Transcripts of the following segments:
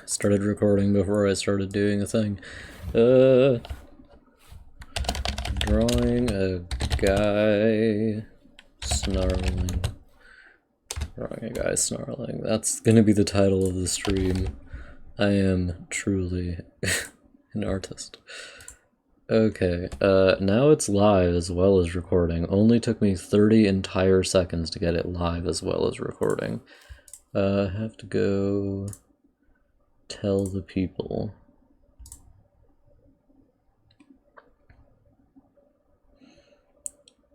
Started recording before I started doing a thing. Drawing a guy snarling. Drawing a guy snarling. That's gonna be the title of the stream. I am truly an artist. Okay, now it's live as well as recording. Only took me 30 entire seconds to get it live as well as recording. I have to go tell the people.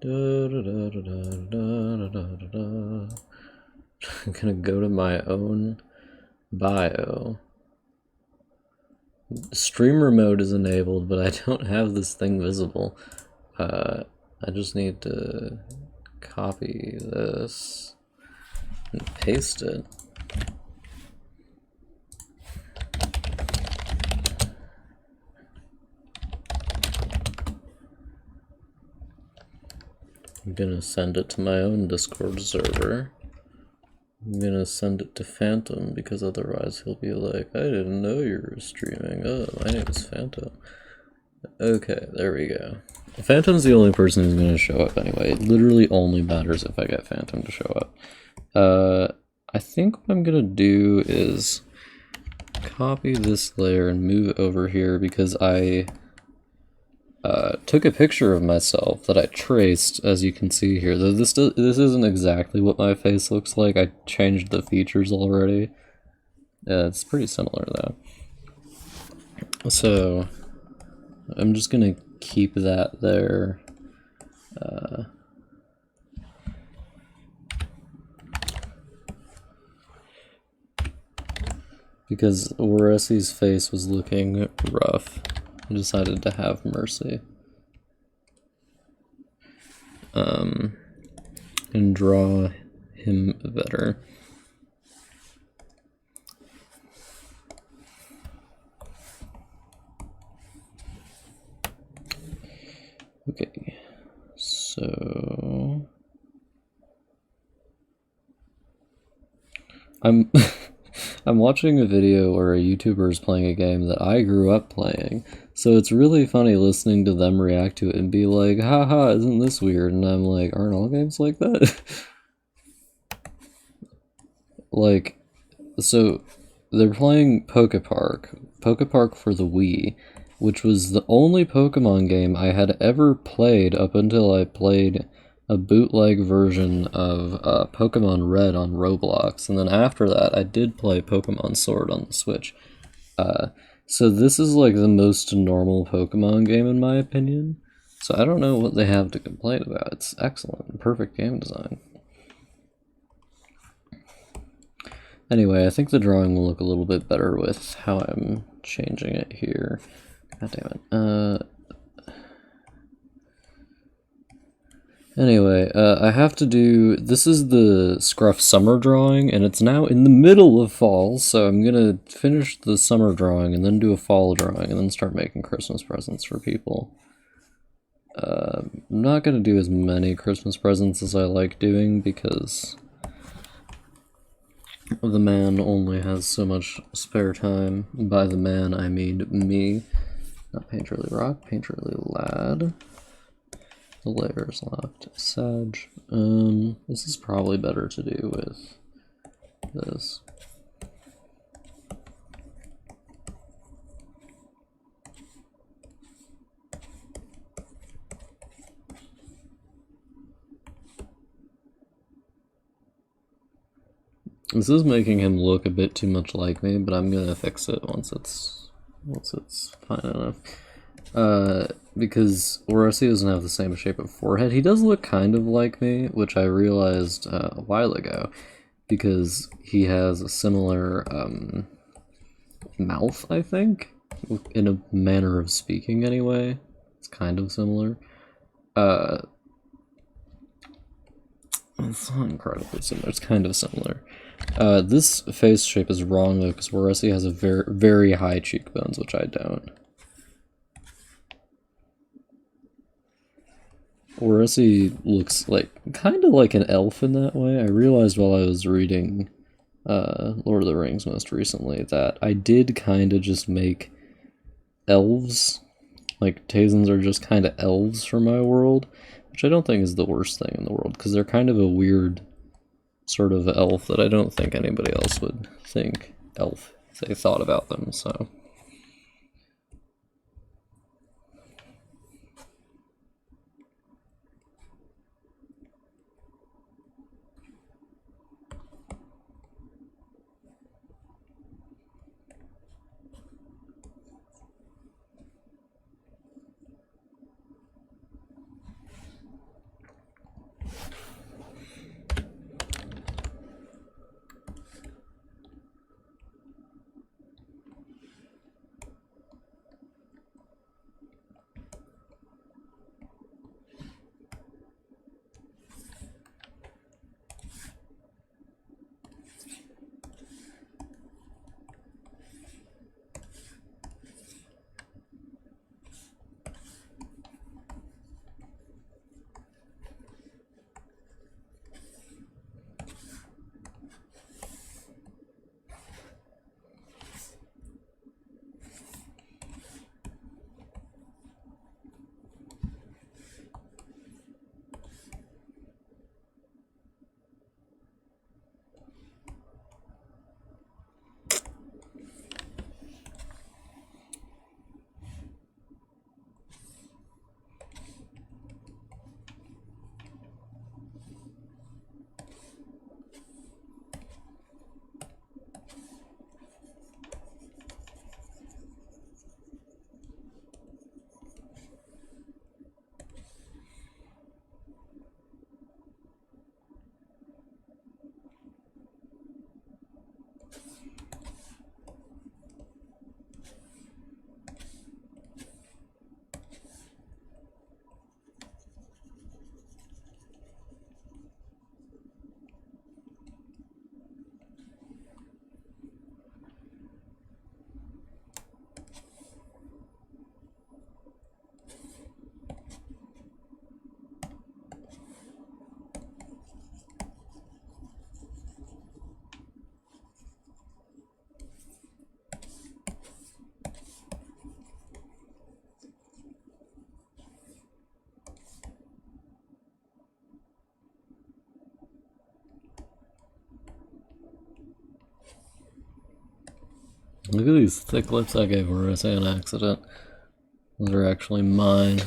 I'm gonna go to my own bio. Streamer mode is enabled, but I don't have this thing visible. I just need to copy this and paste it. I'm gonna send it to my own Discord server. I'm gonna send it to Phantom because otherwise he'll be like, I didn't know you were streaming. Oh, my name is Phantom. Okay, there we go. Phantom's the only person who's gonna show up anyway. It literally only matters if I get Phantom to show up. I think what I'm gonna do is copy this layer and move over here because I took a picture of myself that I traced, as you can see here. Though this isn't exactly what my face looks like. I changed the features already. It's pretty similar though. So I'm just gonna keep that there. Because Oresi's face was looking rough. I decided to have mercy. And draw him better. Okay, so I'm I'm watching a video where a YouTuber is playing a game that I grew up playing, so it's really funny listening to them react to it and be like, haha, isn't this weird? And I'm like, aren't all games like that? Like, so they're playing Poke Park for the Wii, which was the only Pokemon game I had ever played up until I played a bootleg version of Pokemon Red on Roblox, and then after that I did play Pokemon Sword on the Switch. So this is like the most normal Pokemon game in my opinion, so I don't know what they have to complain about. It's excellent, perfect game design. Anyway, I think the drawing will look a little bit better with how I'm changing it here. God damn it. Anyway, I have to do, this is the Scruff summer drawing, and it's now in the middle of fall, so I'm gonna finish the summer drawing and then do a fall drawing and then start making Christmas presents for people. I'm not gonna do as many Christmas presents as I like doing because the man only has so much spare time. By the man, I mean me. Not Painterly Rock, Painterly Lad. The layer is locked. Sag. This is probably better to do with this. This is making him look a bit too much like me, but I'm gonna fix it once it's fine enough. Because Oresi doesn't have the same shape of forehead. He does look kind of like me, which I realized a while ago, because he has a similar mouth, I think, in a manner of speaking anyway. It's kind of similar. It's not incredibly similar, it's kind of similar. This face shape is wrong though, because Oresi has a very high cheekbones, which I don't. Oresi looks like kind of like an elf in that way. I realized while I was reading Lord of the Rings most recently that I did kind of just make elves. Like, Tazens are just kind of elves for my world, which I don't think is the worst thing in the world, because they're kind of a weird sort of elf that I don't think anybody else would think elf if they thought about them, so... Look at these thick lips I gave Marissa on accident. Those are actually mine.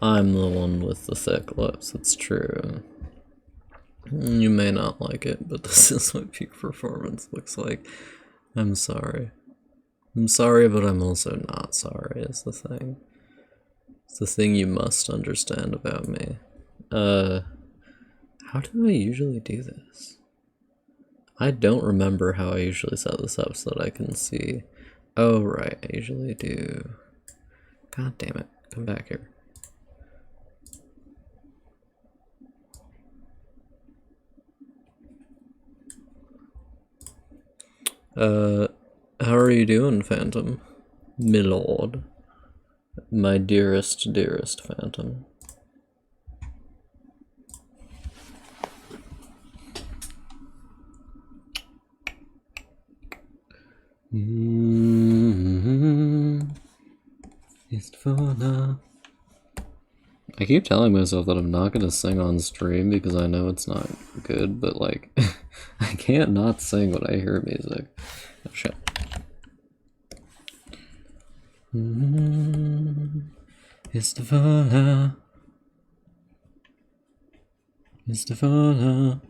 I'm the one with the thick lips, it's true. You may not like it, but this is what peak performance looks like. I'm sorry. I'm sorry, but I'm also not sorry, is the thing. It's the thing you must understand about me. How do I usually do this? I don't remember how I usually set this up so that I can see. Oh, right, I usually do. God damn it, come back here. How are you doing, Phantom? Milord. My dearest, dearest Phantom. I keep telling myself that I'm not gonna sing on stream because I know it's not good, but like, I can't not sing when I hear music. Oh shit. Istefana. Istefana.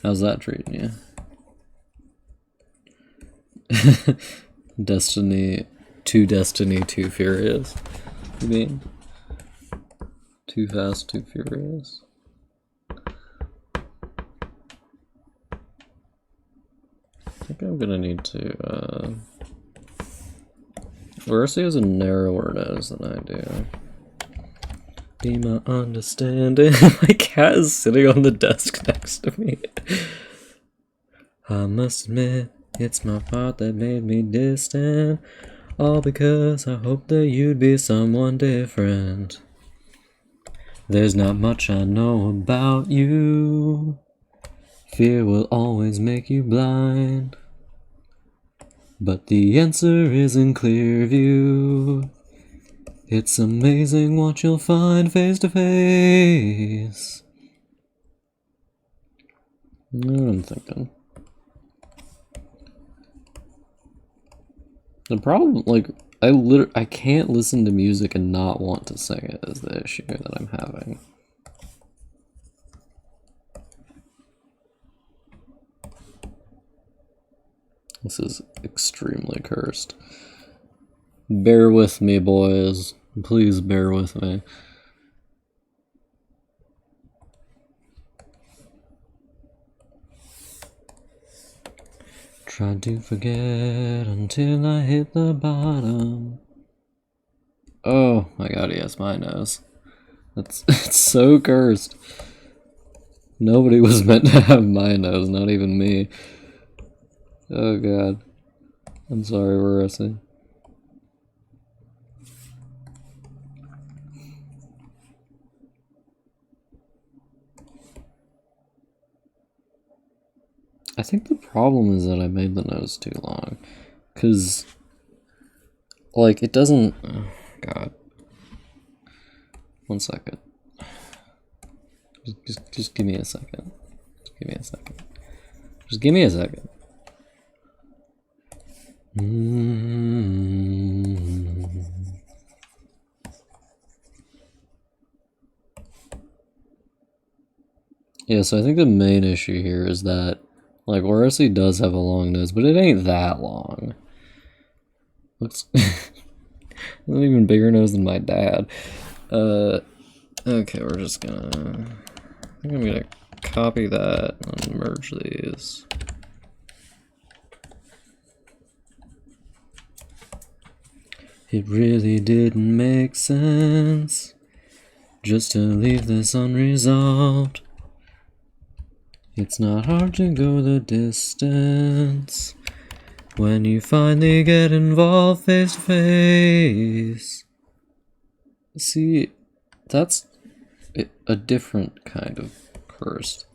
How's that treating you? Destiny, too furious. You mean? Too fast, too furious. I think I'm gonna need to, Mercy has a narrower nose than I do. Be my understanding. My cat is sitting on the desk next to me. I must admit, it's my fault that made me distant. All because I hoped that you'd be someone different. There's not much I know about you. Fear will always make you blind. But the answer is in clear view. It's amazing what you'll find face to face. You know what I'm thinking. The problem, like, I can't listen to music and not want to sing it is the issue that I'm having. This is extremely cursed. Bear with me, boys. Please bear with me. Tried to forget until I hit the bottom. Oh my god, yes, my nose. It's so cursed. Nobody was meant to have my nose, not even me. Oh god. I'm sorry, Marissa. I think the problem is that I made the nose too long. Cause, like, it doesn't... Oh, god. 1 second. Just give me a second. Just give me a second. Just give me a second. Yeah, so I think the main issue here is that, like, Oresi does have a long nose, but it ain't that long. Looks... Not even bigger nose than my dad. Okay, we're just gonna... I think I'm gonna copy that and merge these. It really didn't make sense just to leave this unresolved. It's not hard to go the distance when you finally get involved face to face. See, that's a different kind of cursed.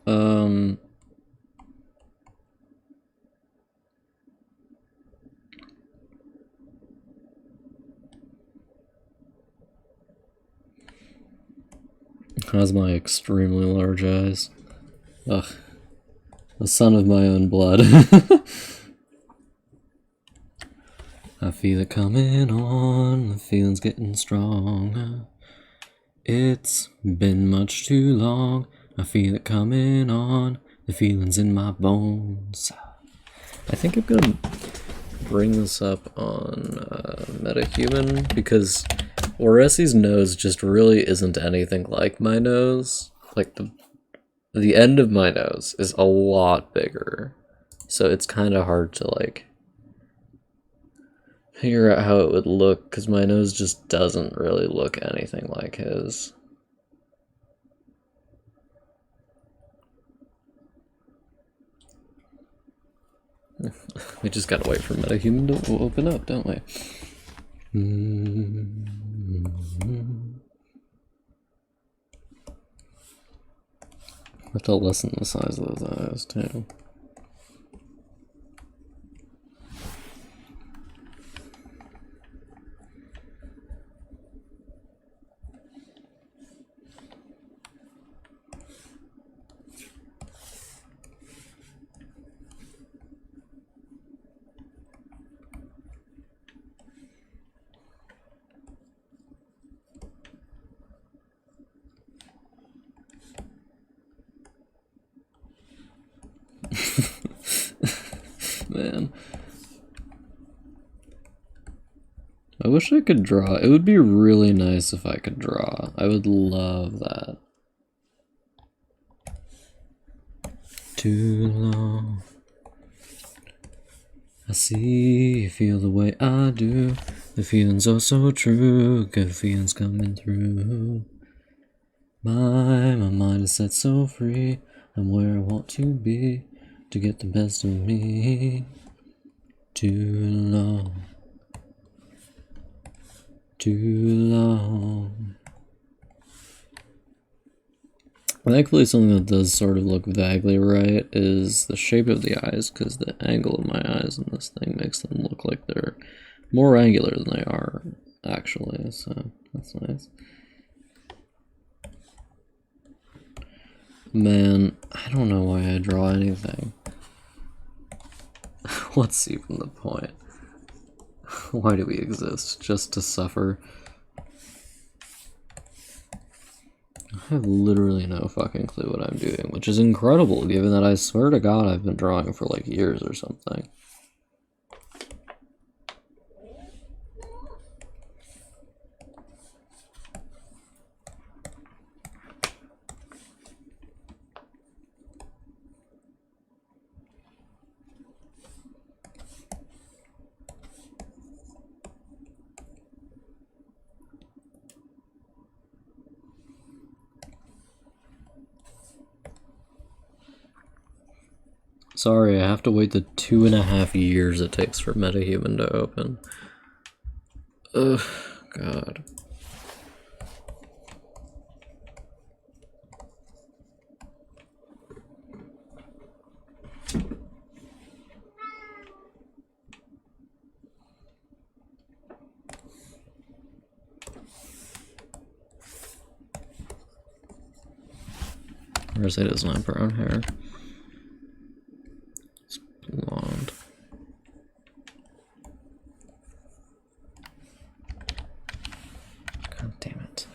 Has my extremely large eyes. Ugh. A son of my own blood. I feel it coming on, the feeling's getting strong. It's been much too long, I feel it coming on, the feeling's in my bones. I think I'm gonna bring this up on MetaHuman because Oresi's nose just really isn't anything like my nose. Like the end of my nose is a lot bigger, so it's kind of hard to like figure out how it would look because my nose just doesn't really look anything like his. We just gotta wait for MetaHuman to open up, don't we? I have to lessen the size of those eyes too. Man. I wish I could draw. It would be really nice if I could draw. I would love that. Too long. I see you feel the way I do. The feeling's oh so true. Good feelings coming through. My mind is set so free. I'm where I want to be to get the best of me. Too long. Too long. Thankfully, something that does sort of look vaguely right is the shape of the eyes, because the angle of my eyes in this thing makes them look like they're more angular than they are, actually, so that's nice. Man, I don't know why I draw anything. What's even the point? Why do we exist? Just to suffer? I have literally no fucking clue what I'm doing, which is incredible given that I swear to God I've been drawing for like years or something. Sorry, I have to wait the 2.5 years it takes for MetaHuman to open. Ugh, God. Rosé doesn't have brown hair. It's blonde. God damn it.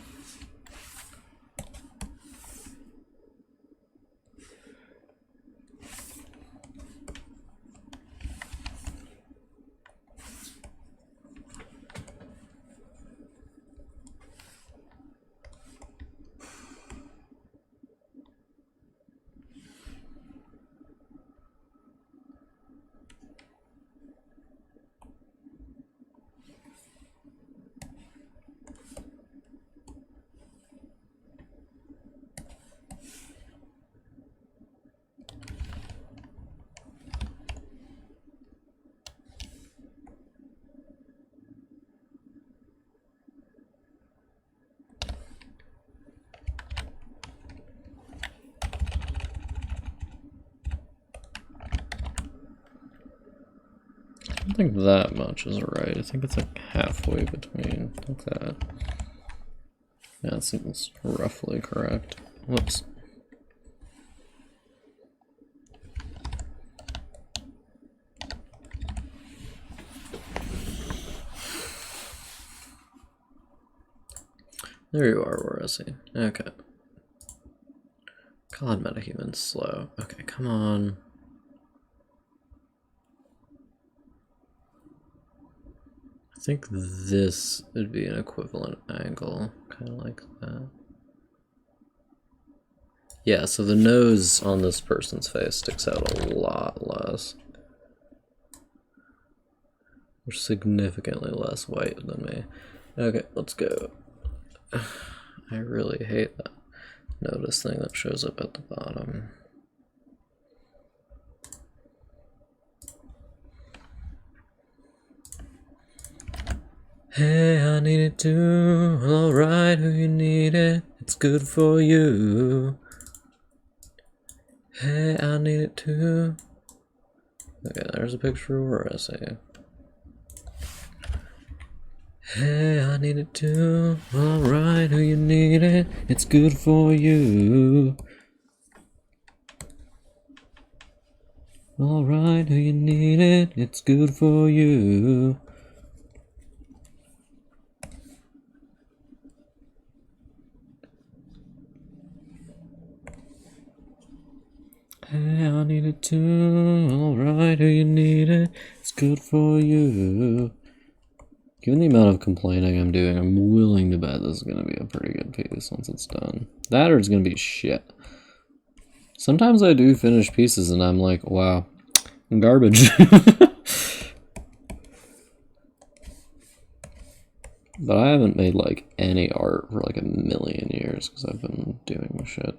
I don't think that much is right. I think it's like halfway between, like that. Yeah, that seems roughly correct. Whoops. There you are, where is he? Okay. God, MetaHuman's slow. Okay, come on. I think this would be an equivalent angle, kind of like that. Yeah, so the nose on this person's face sticks out a lot less. They're significantly less white than me. Okay, let's go. I really hate that notice thing that shows up at the bottom. Hey, I need it too. Alright, who you need it? It's good for you. Hey, I need it too. Okay, there's a picture of where I say. Hey, I need it too. Alright, who you need it? It's good for you. Alright, who you need it? It's good for you. Hey, I need it too. Alright, who you need it? It's good for you. Given the amount of complaining I'm doing, I'm willing to bet this is going to be a pretty good piece once it's done. That or it's going to be shit. Sometimes I do finish pieces and I'm like, wow, garbage. But I haven't made like any art for like a million years because I've been doing my shit.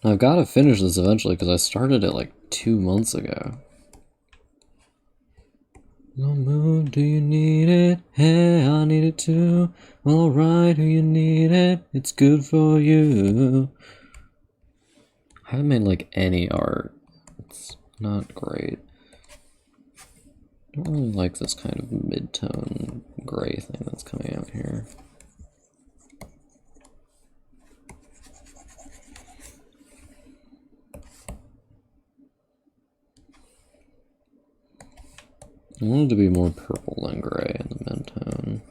And I've got to finish this eventually because I started it like 2 months ago. No moon, do you need it? Hey, I need it too. Alright, do you need it? It's good for you. I haven't made like any art. It's not great. I don't really like this kind of mid-tone gray thing that's coming out here. I want it to be more purple than gray in the mid-tone.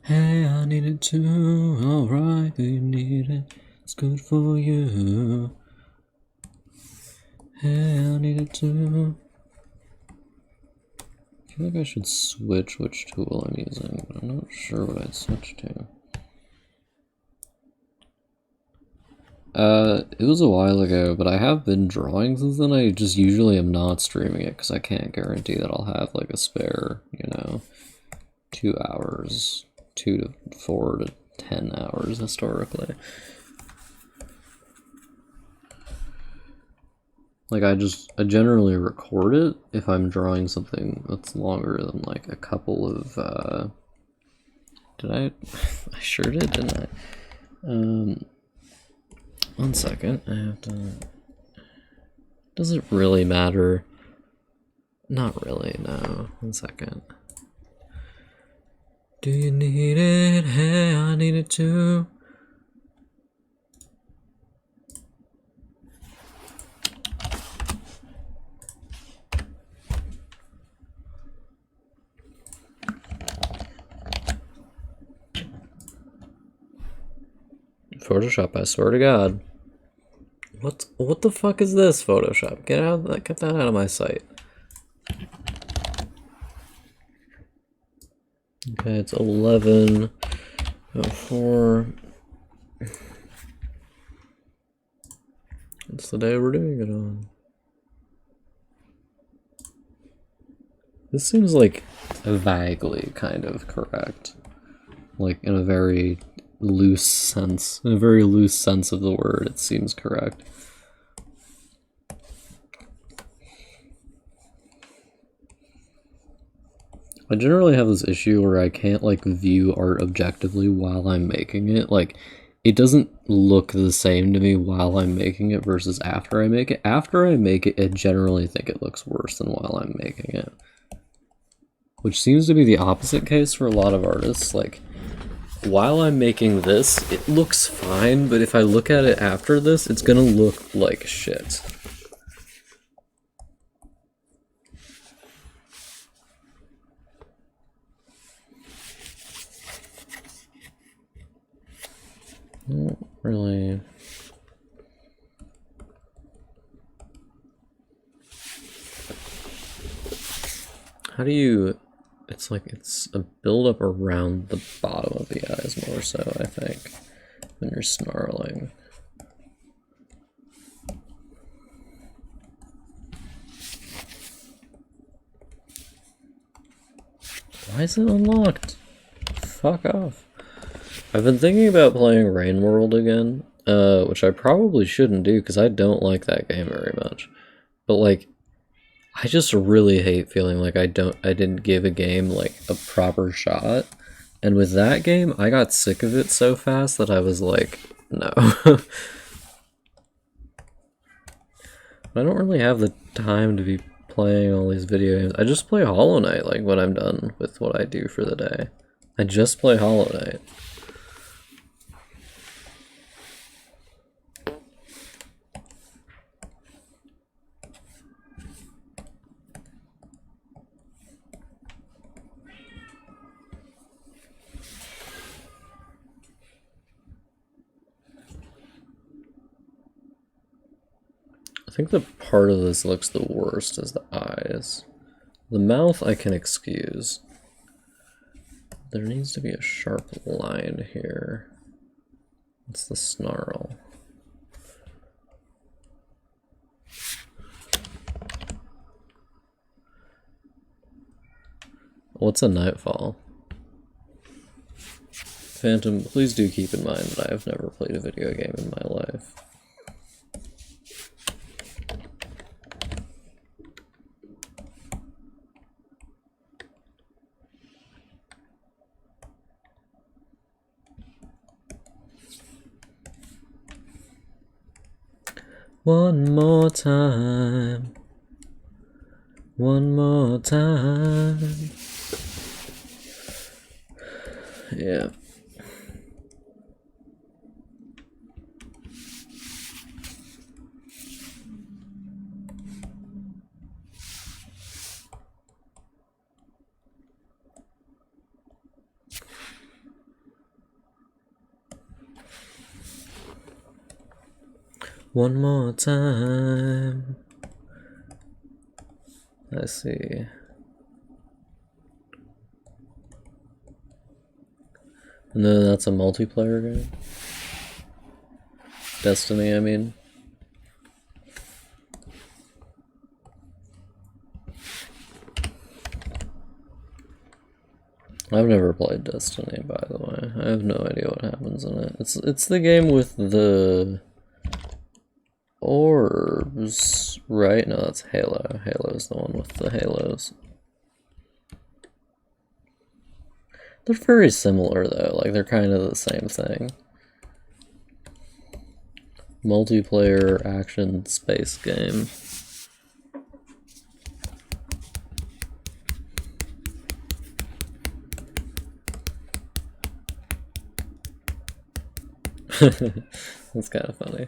Hey, I need it too. Alright, do you need it? It's good for you. Hey, I need it too. I feel like I should switch which tool I'm using, but I'm not sure what I'd switch to. It was a while ago, but I have been drawing since then. I just usually am not streaming it because I can't guarantee that I'll have like a spare, 2 hours, 2 to 4 to 10 hours historically. Like I generally record it if I'm drawing something that's longer than like a couple of, did I sure did, didn't I? 1 second, I have to, does it really matter? Not really, no, 1 second. Do you need it? Hey, I need it too. Photoshop, I swear to God. What the fuck is this, Photoshop? Get that out of my sight. Okay, it's 11:04. It's the day we're doing it on. This seems like vaguely kind of correct. Like in a very loose sense. In a very loose sense of the word, it seems correct. I generally have this issue where I can't like view art objectively while I'm making it. Like it doesn't look the same to me while I'm making it versus after I make it. After I make it, I generally think it looks worse than while I'm making it. Which seems to be the opposite case for a lot of artists. Like while I'm making this, it looks fine, but if I look at it after this, it's gonna look like shit. Not really. How do you... It's like it's a build-up around the bottom of the eyes more so, I think, when you're snarling. Why is it unlocked? Fuck off. I've been thinking about playing Rain World again, which I probably shouldn't do because I don't like that game very much. But like, I just really hate feeling like I didn't give a game like a proper shot. And with that game, I got sick of it so fast that I was like, no. I don't really have the time to be playing all these video games. I just play Hollow Knight like when I'm done with what I do for the day. I just play Hollow Knight. think the part of this looks the worst is the eyes. The mouth I can excuse. There needs to be a sharp line here. It's the snarl. What's a nightfall? Phantom, please do keep in mind that I have never played a video game in my life. One more time. One more time. Yeah. One more time. I see. No, that's a multiplayer game. Destiny, I mean. I've never played Destiny, by the way. I have no idea what happens in it. It's the game with the orbs, right? No, that's Halo. Halo's the one with the halos. They're very similar though, like they're kind of the same thing. Multiplayer action space game. That's kind of funny.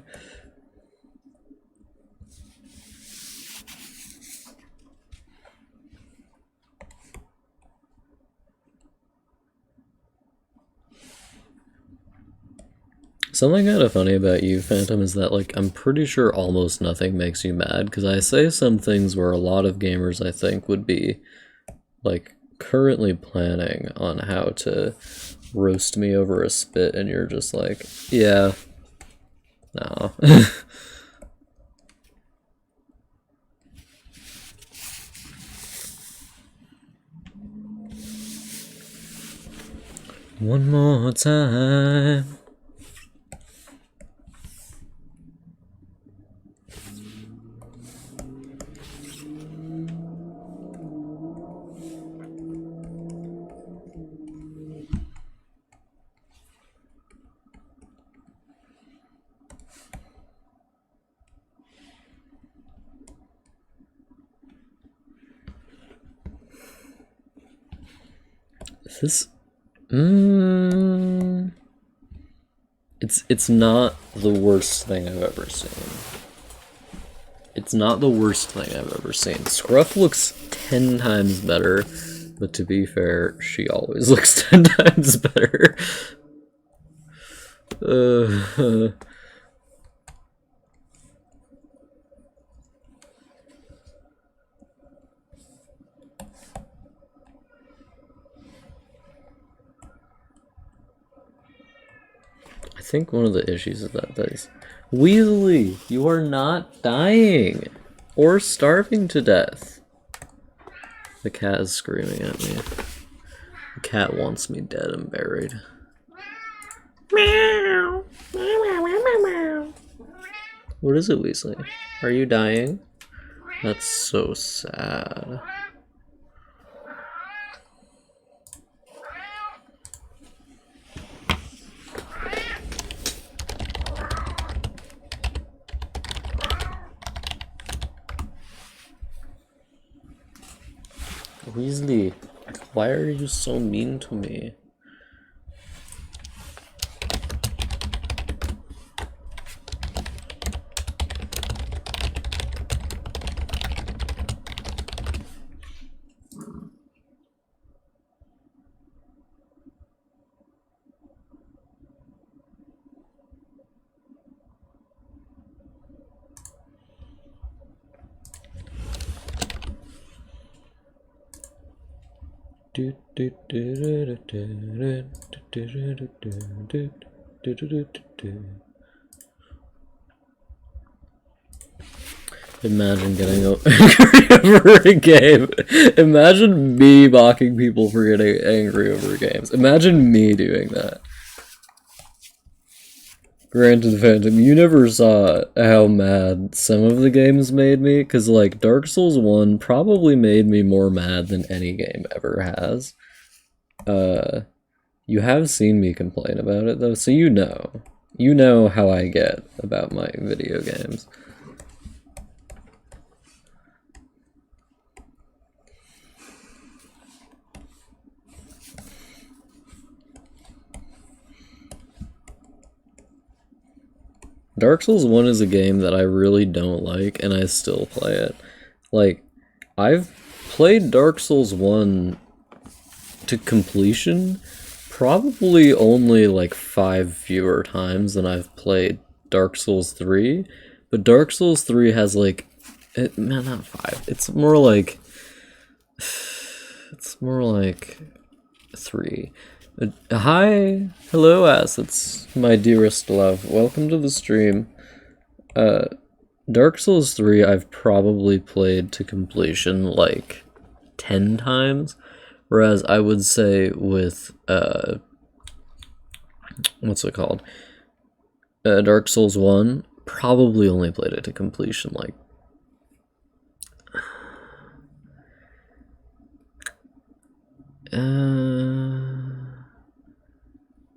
Something kind of funny about you, Phantom, is that, like, I'm pretty sure almost nothing makes you mad, because I say some things where a lot of gamers, I think, would be, like, currently planning on how to roast me over a spit, and you're just like, yeah, no. One more time. This, it's not the worst thing I've ever seen. It's not the worst thing I've ever seen. Scruff looks 10 times better, but to be fair, she always looks 10 times better. I think one of the issues is that is Weasley, you are not dying or starving to death. The cat is screaming at me. The cat wants me dead and buried. Meow. What is it, Weasley? Are you dying? That's so sad. Weasley, why are you so mean to me? Imagine getting angry over a game. Imagine me mocking people for getting angry over games. Imagine me doing that. Granted, Phantom, you never saw how mad some of the games made me, because, like, Dark Souls 1 probably made me more mad than any game ever has. You have seen me complain about it, though, so you know. You know how I get about my video games. Dark Souls 1 is a game that I really don't like, and I still play it. Like, I've played Dark Souls 1 to completion probably only like 5 fewer times than I've played Dark Souls 3, but Dark Souls 3 has like, not 5, it's more like 3. Hi, hello assets, my dearest love, welcome to the stream. Dark Souls 3 I've probably played to completion like 10 times, whereas I would say with, what's it called? Dark Souls 1, probably only played it to completion like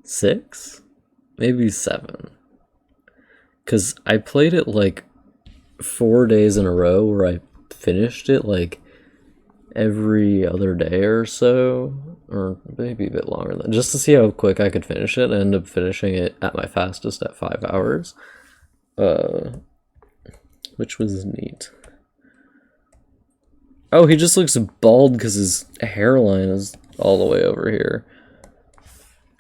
6? Maybe 7. Because I played it like 4 days in a row where I finished it like every other day or so, or maybe a bit longer than, just to see how quick I could finish it. I ended up finishing it at my fastest at 5 hours, which was neat. Oh, he just looks bald because his hairline is all the way over here.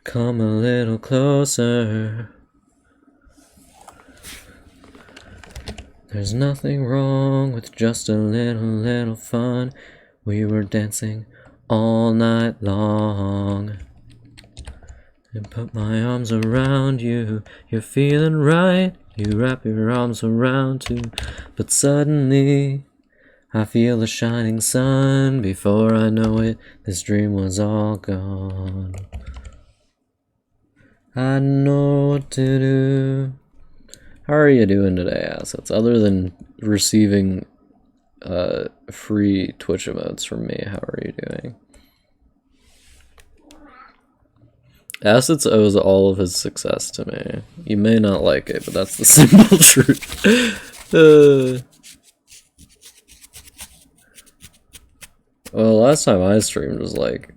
Come a little closer. There's nothing wrong with just a little fun. We were dancing all night long. And put my arms around you. You're feeling right. You wrap your arms around too. But suddenly I feel the shining sun. Before I know it, this dream was all gone. I know what to do. How are you doing today, assets? Other than receiving free Twitch emotes from me, how are you doing? Assets owes all of his success to me. You may not like it, but that's the simple truth. Well, last time I streamed was like,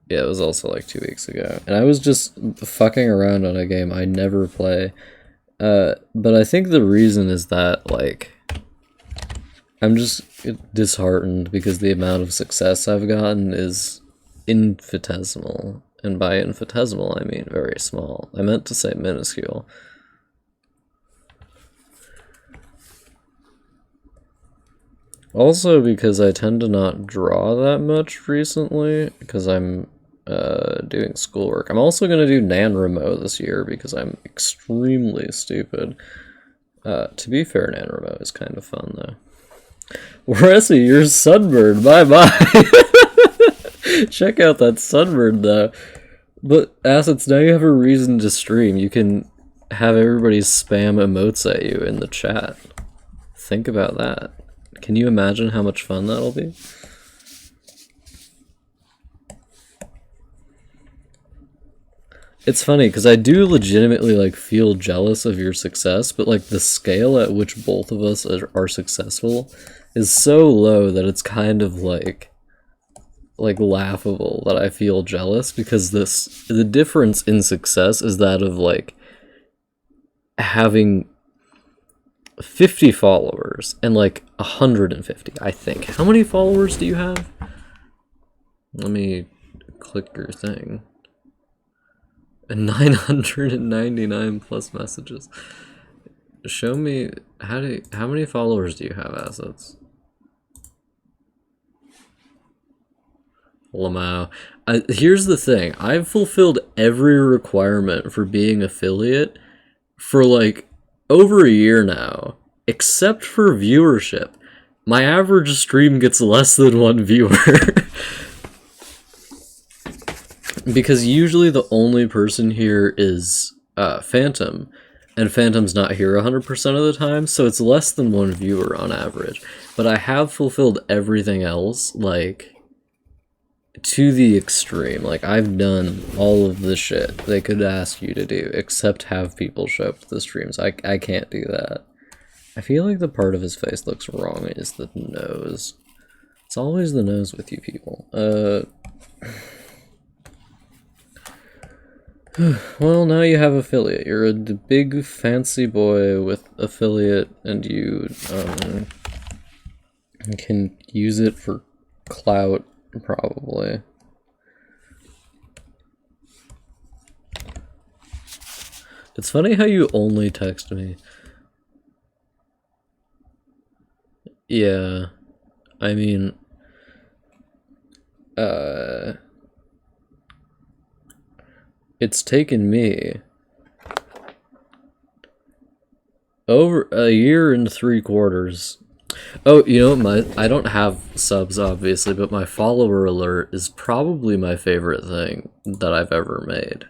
yeah, it was also like 2 weeks ago. And I was just fucking around on a game I never play. But I think the reason is that, like, I'm just disheartened because the amount of success I've gotten is infinitesimal. And by infinitesimal, I mean very small. I meant to say minuscule. Also because I tend to not draw that much recently, because I'm doing schoolwork. I'm also going to do NaNoWriMo this year because I'm extremely stupid. To be fair, NaNoWriMo is kind of fun, though. Ressie, you're sunburned. Bye-bye. Check out that sunburn, though. But, assets, now you have a reason to stream. You can have everybody spam emotes at you in the chat. Think about that. Can you imagine how much fun that'll be? It's funny, because I do legitimately, like, feel jealous of your success, but, like, the scale at which both of us are successful is so low that it's kind of, like laughable that I feel jealous, because the difference in success is that of, like, having 50 followers and, like, 150, I think. How many followers do you have? Let me click your thing. And 999 plus messages. Show me how many followers do you have, assets? Lamau. Here's the thing. I've fulfilled every requirement for being affiliate for like over a year now, except for viewership. My average stream gets less than 1 viewer. Because usually the only person here is Phantom, and Phantom's not here 100% of the time, so it's less than 1 viewer on average. But I have fulfilled everything else, like, to the extreme. Like, I've done all of the shit they could ask you to do, except have people show up to the streams. I can't do that. I feel like the part of his face looks wrong is the nose. It's always the nose with you people. Well, now you have affiliate. You're a big fancy boy with affiliate, and you can use it for clout, probably. It's funny how you only text me. Yeah, I mean, it's taken me over a year and 3/4. Oh, you know, I don't have subs, obviously, but my follower alert is probably my favorite thing that I've ever made.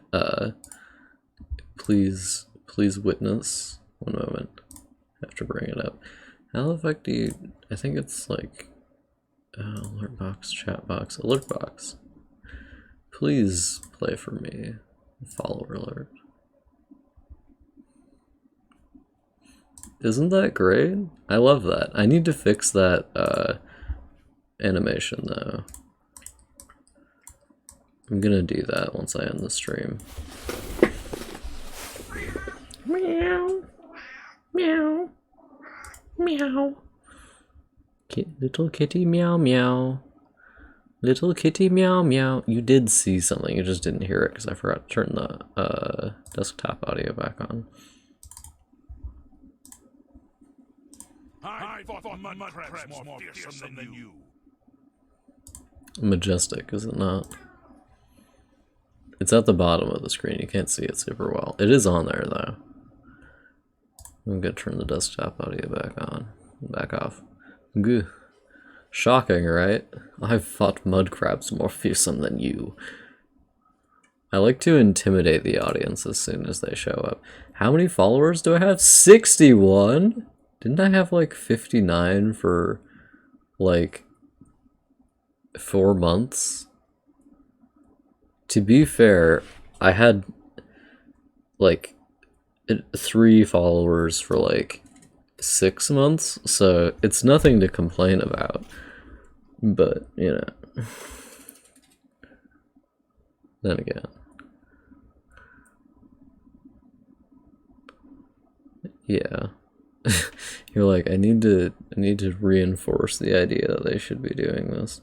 Please witness. One moment. I have to bring it up. How the fuck do you... I think it's like... alert box, chat box, alert box. Please play for me. Follower alert. Isn't that great? I love that. I need to fix that animation though. I'm gonna do that once I end the stream. Meow. Meow. Meow. Little kitty meow meow. Little kitty meow meow. You did see something, you just didn't hear it because I forgot to turn the desktop audio back on. I fought mud crabs more fearsome than you. Majestic, is it not? It's at the bottom of the screen, you can't see it super well. It is on there though. I'm gonna turn the desktop audio back on. Back off. Goo. Shocking, right? I've fought mud crabs more fearsome than you. I like to intimidate the audience as soon as they show up. How many followers do I have? 61? Didn't I have like 59 for like 4 months? To be fair, I had like 3 followers for like 6 months, so it's nothing to complain about. But, you know, then again. Yeah. You're like, I need to reinforce the idea that they should be doing this.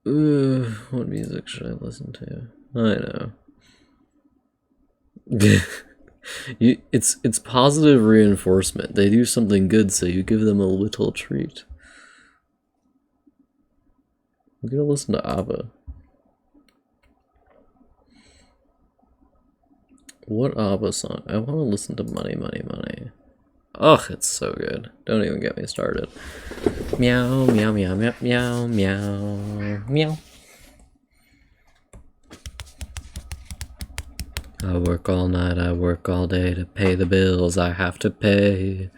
What music should I listen to? I know. It's positive reinforcement. They do something good, so you give them a little treat. I'm gonna listen to ABBA. What ABBA song? I want to listen to Money, Money, Money. Ugh, it's so good. Don't even get me started. Meow, meow, meow, meow, meow, meow, meow. I work all night, I work all day to pay the bills I have to pay.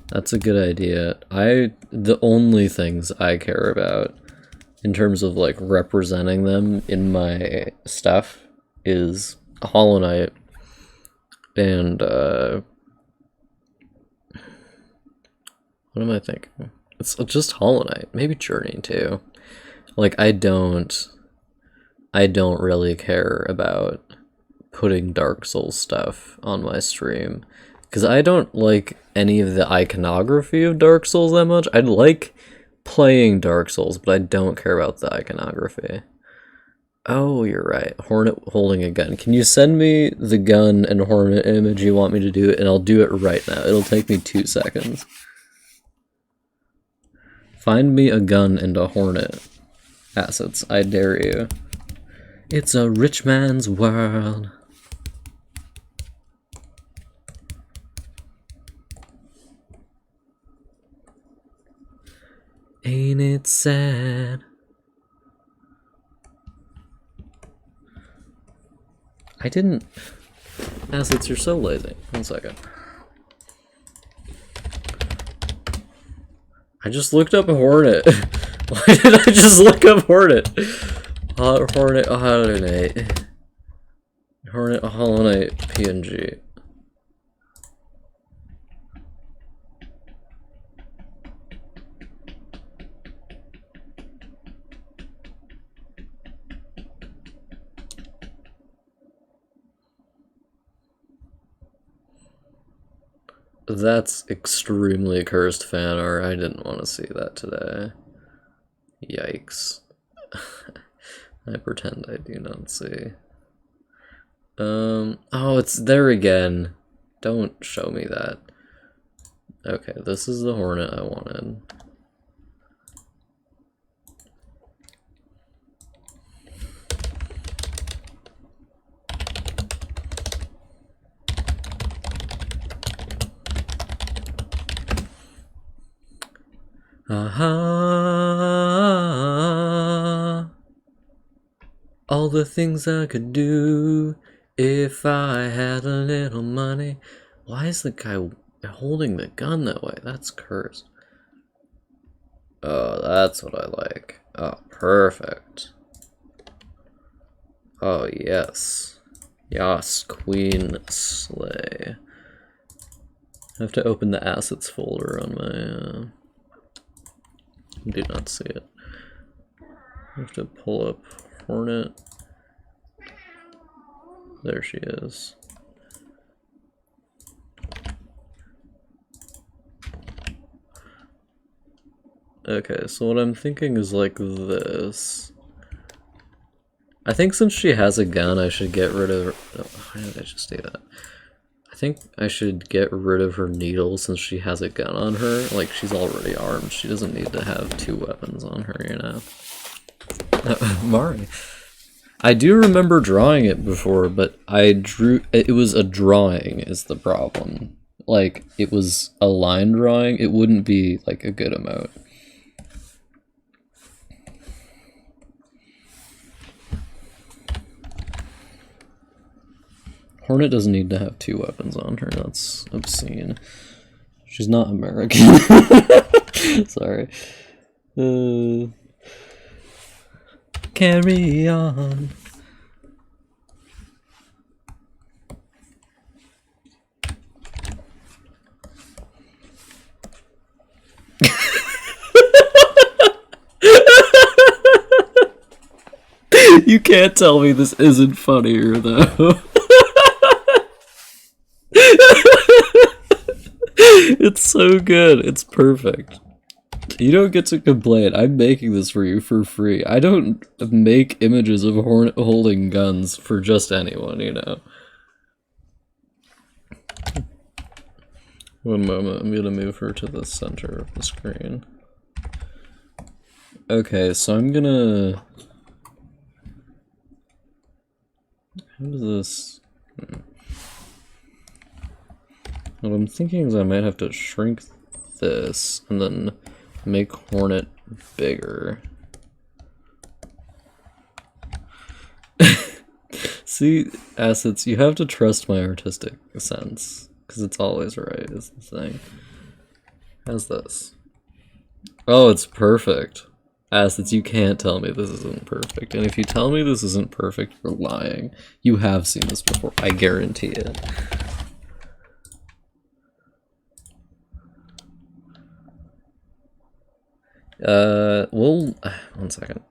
That's a good idea. The only things I care about in terms of like representing them in my stuff is Hollow Knight and what am I thinking? It's just Hollow Knight, maybe Journey too. Like I don't really care about putting Dark Souls stuff on my stream because I don't like any of the iconography of Dark Souls that much. I like playing Dark Souls, but I don't care about the iconography. Oh, you're right. Hornet holding a gun. Can you send me the gun and Hornet image you want me to do, and I'll do it right now. It'll take me 2 seconds. Find me a gun and a Hornet. Assets, I dare you. It's a rich man's world. Ain't it sad? I didn't... Assets, you're so lazy. 1 second. I just looked up Hornet. Why did I just look up Hornet? Hornet Hollow Knight. Hornet Hollow Knight PNG. That's extremely cursed fan art. I didn't want to see that today. Yikes. I pretend I do not see. Oh, it's there again. Don't show me that. Okay, this is the Hornet I wanted. All the things I could do if I had a little money. Why is the guy holding the gun that way? That's cursed. Oh, that's what I like. Oh, perfect. Oh, yes. Yas, Queen Slay. I have to open the assets folder on my... do not see it. I have to pull up Hornet. There she is. Okay, so what I'm thinking is like this. I think since she has a gun, I should get rid of her. Oh, why did I just do that? I think I should get rid of her needle since she has a gun on her. Like, she's already armed. She doesn't need to have 2 weapons on her, you know? Mari. I do remember drawing it before, but it was a drawing is the problem. Like, it was a line drawing, it wouldn't be, like, a good emote. Hornet doesn't need to have 2 weapons on her, that's obscene. She's not American. Sorry. Carry on. You can't tell me this isn't funnier, though. It's so good. It's perfect. You don't get to complain. I'm making this for you for free. I don't make images of Hornet holding guns for just anyone, you know. One moment, I'm gonna move her to the center of the screen. Okay, so I'm gonna... How does this... What I'm thinking is I might have to shrink this and then make Hornet bigger. See, assets, you have to trust my artistic sense, because it's always right, is the thing. How's this? Oh, it's perfect. Assets, you can't tell me this isn't perfect, and if you tell me this isn't perfect, you're lying. You have seen this before, I guarantee it. Well, 1 second.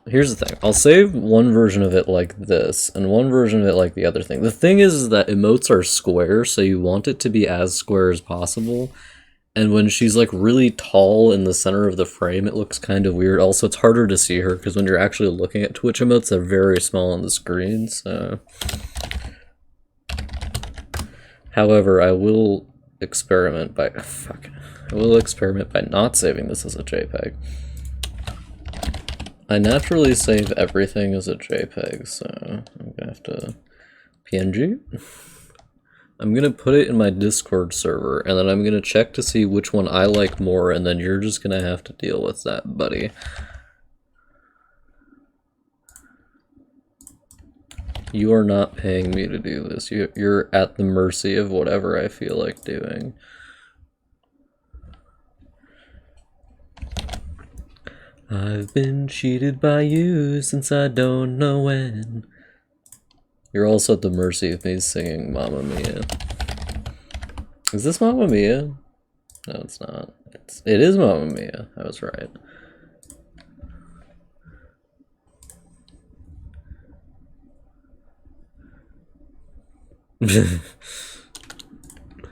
Here's the thing. I'll save one version of it like this, and one version of it like the other thing. The thing is that emotes are square, so you want it to be as square as possible, And when she's like really tall in the center of the frame, it looks kind of weird. Also, it's harder to see her because when you're actually looking at Twitch emotes, they're very small on the screen. So, however, I will experiment by not saving this as a JPEG. I naturally save everything as a JPEG, so I'm gonna have to PNG. I'm gonna put it in my Discord server, and then I'm gonna check to see which one I like more, and then you're just gonna have to deal with that, buddy. You are not paying me to do this. You're at the mercy of whatever I feel like doing. I've been cheated by you since I don't know when. You're also at the mercy of me singing Mamma Mia. Is this Mamma Mia? No, it's not. It is Mamma Mia. I was right.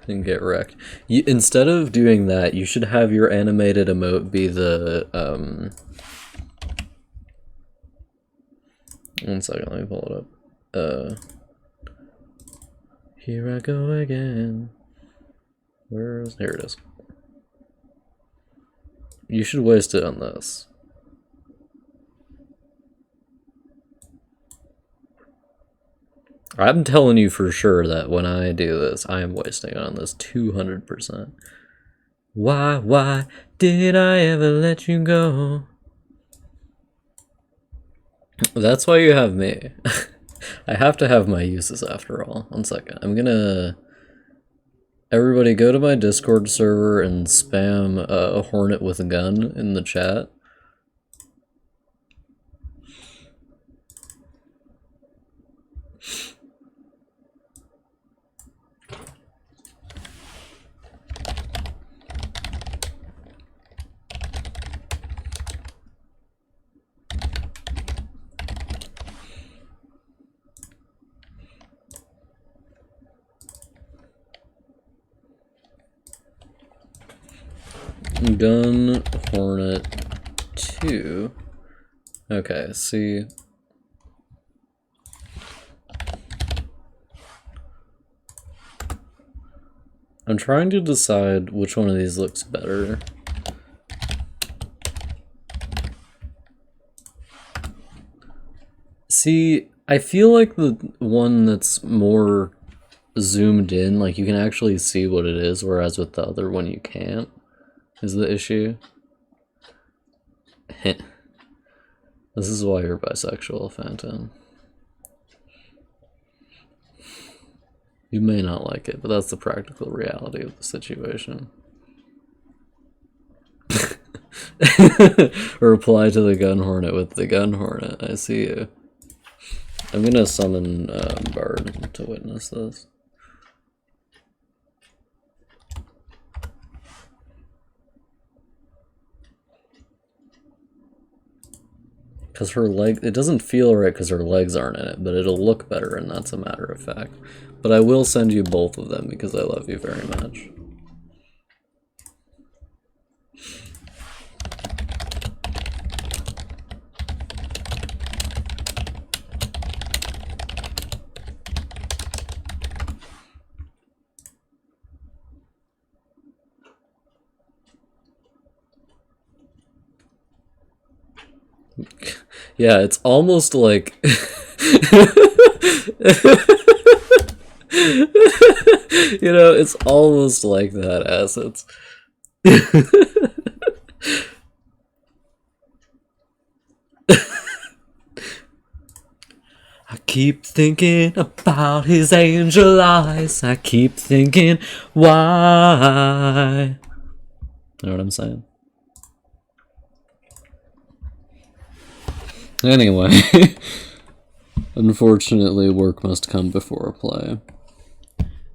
And get wrecked. Instead of doing that, you should have your animated emote be the one second, let me pull it up. Here I go again. Here it is. You should waste it on this. I'm telling you for sure that when I do this, I am wasting on this 200%. Why did I ever let you go? That's why you have me. I have to have my uses after all. 1 second. I'm gonna... Everybody go to my Discord server and spam a hornet with a gun in the chat. Gun Hornet 2. Okay, see. I'm trying to decide which one of these looks better. See, I feel like the one that's more zoomed in, like you can actually see what it is, whereas with the other one you can't. Is the issue. This is why you're bisexual, Phantom. You may not like it, but that's the practical reality of the situation. Reply to the gun hornet with the gun hornet. I see you. I'm gonna summon Bard to witness this. Because her leg, it doesn't feel right because her legs aren't in it, but it'll look better, and that's a matter of fact. But I will send you both of them because I love you very much. Yeah, it's almost like... You know, it's almost like that, assets. I keep thinking about his angel eyes. I keep thinking, why? You know what I'm saying? Anyway, unfortunately, work must come before play.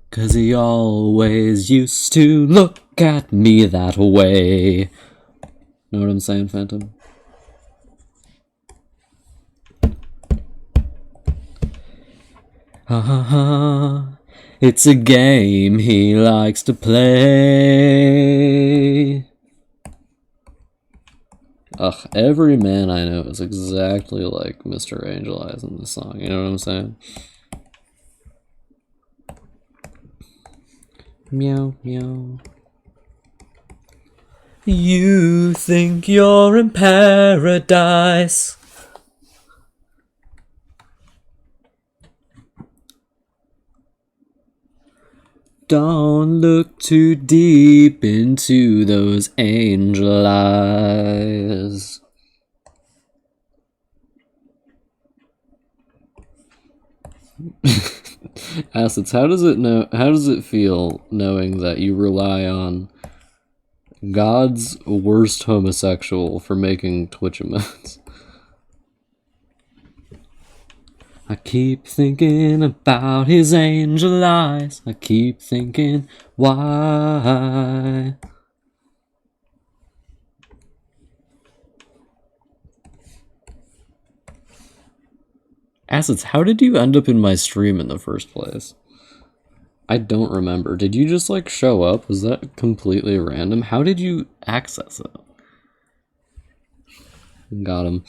'Cause he always used to look at me that way. Know what I'm saying, Phantom? Ha ha ha. It's a game he likes to play. Ugh, every man I know is exactly like Mr. Angel Eyes in this song, you know what I'm saying? Meow, meow. You think you're in paradise. Don't look too deep into those angel eyes. Acids, how does it feel knowing that you rely on God's worst homosexual for making Twitch emotes? I keep thinking about his angel eyes. I keep thinking, why? Acids, how did you end up in my stream in the first place? I don't remember. Did you just like show up? Was that completely random? How did you access it? Got him.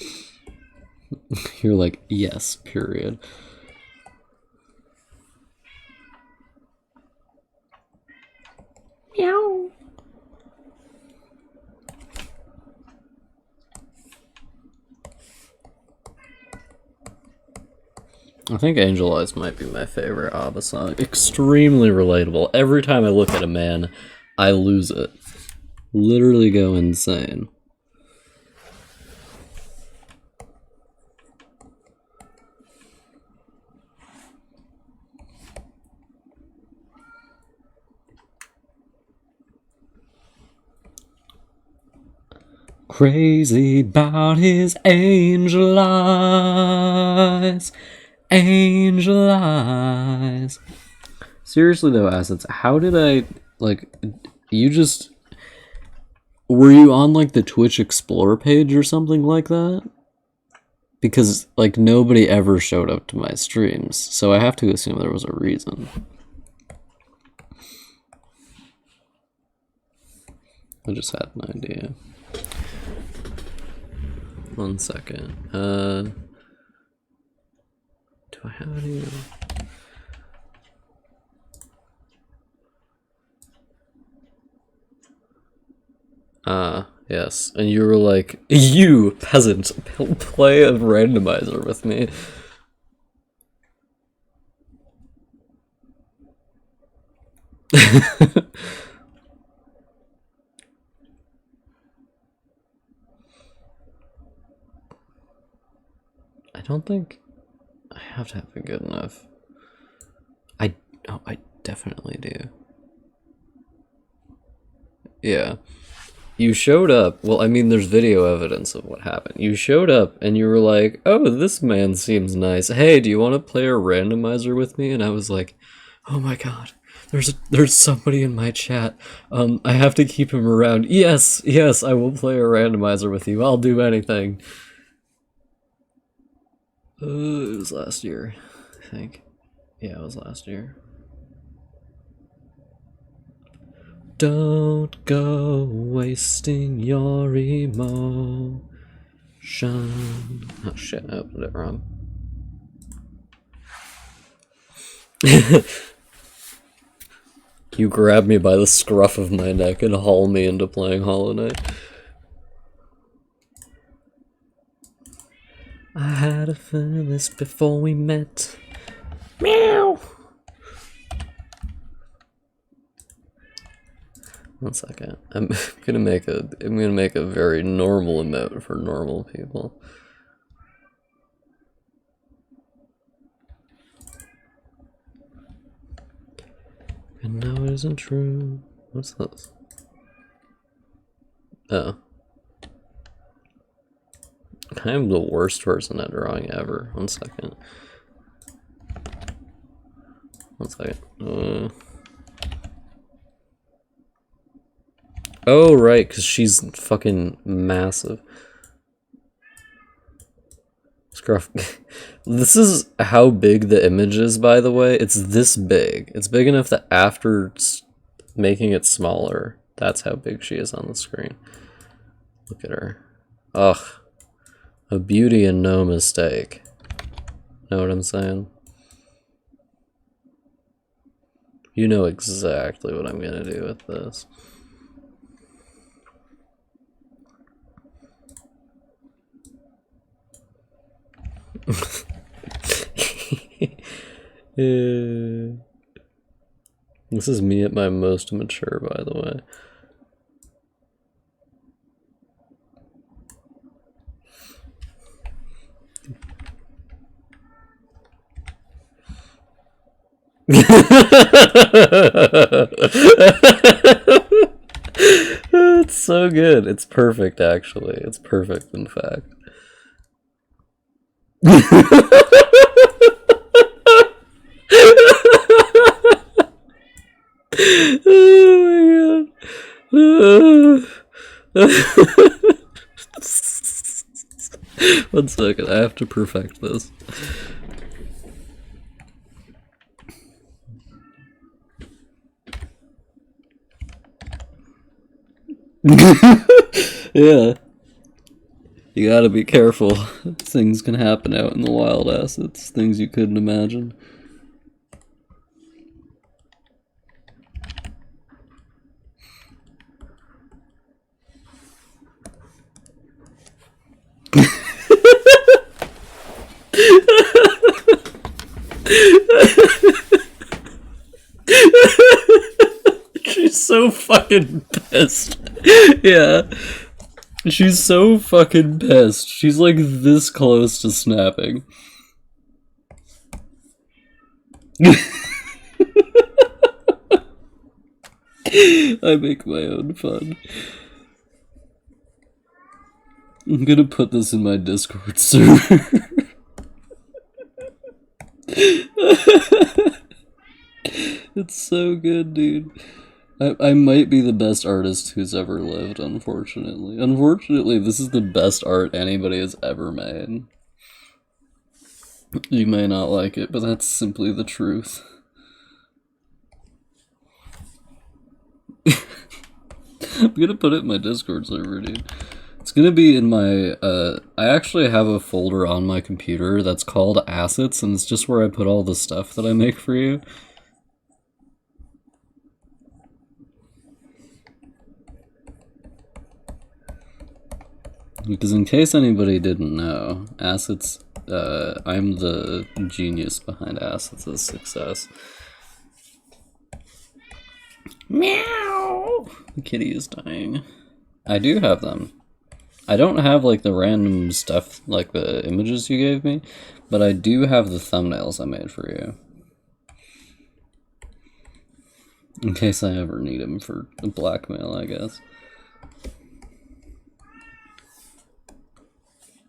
You're like, yes, period. Meow. I think Angel Eyes might be my favorite ABBA song. Extremely relatable. Every time I look at a man, I lose it. Literally go insane. Crazy about his angel eyes. Angel eyes. Seriously though, Assets, how did I, like, you just, were you on like the Twitch Explorer page or something like that? Because like nobody ever showed up to my streams, so I have to assume there was a reason. I just had an idea. 1 second. Do I have any? Yes. And you were like, you peasant, play a randomizer with me. I don't think I have to have it good enough. I definitely do. Yeah. You showed up. Well, I mean, there's video evidence of what happened. You showed up and you were like, oh, this man seems nice. Hey, do you want to play a randomizer with me? And I was like, oh my god, there's somebody in my chat. I have to keep him around. Yes, I will play a randomizer with you. I'll do anything. It was last year, I think. Yeah, it was last year. Don't go wasting your emotion. Oh shit, I opened it wrong. You grab me by the scruff of my neck and haul me into playing Hollow Knight. I had a feeling this before we met. Meow! 1 second. I'm gonna make a very normal emote for normal people. And now it isn't true. What's this? Oh. I am the worst person at drawing ever. 1 second. 1 second. Oh, right, because she's fucking massive. Scruff. This is how big the image is, by the way. It's this big. It's big enough that after making it smaller, that's how big she is on the screen. Look at her. Ugh. A beauty and no mistake. Know what I'm saying? You know exactly what I'm gonna do with this. This is me at my most mature, by the way. It's so good. It's perfect, actually. It's perfect, in fact. Oh my god. 1 second, I have to perfect this. Yeah. You gotta be careful. Things can happen out in the wild assets. Things you couldn't imagine. She's so fucking pissed. Yeah. She's so fucking pissed. She's like this close to snapping. I make my own fun. I'm gonna put this in my Discord server. It's so good, dude. I might be the best artist who's ever lived, unfortunately. Unfortunately, this is the best art anybody has ever made. You may not like it, but that's simply the truth. I'm gonna put it in my Discord server, dude. It's gonna be in my, I actually have a folder on my computer that's called Assets, and it's just where I put all the stuff that I make for you. Because in case anybody didn't know, Assets, I'm the genius behind Assets' success. Meow! The kitty is dying. I do have them. I don't have like the random stuff, like the images you gave me, but I do have the thumbnails I made for you. In case I ever need them for blackmail, I guess.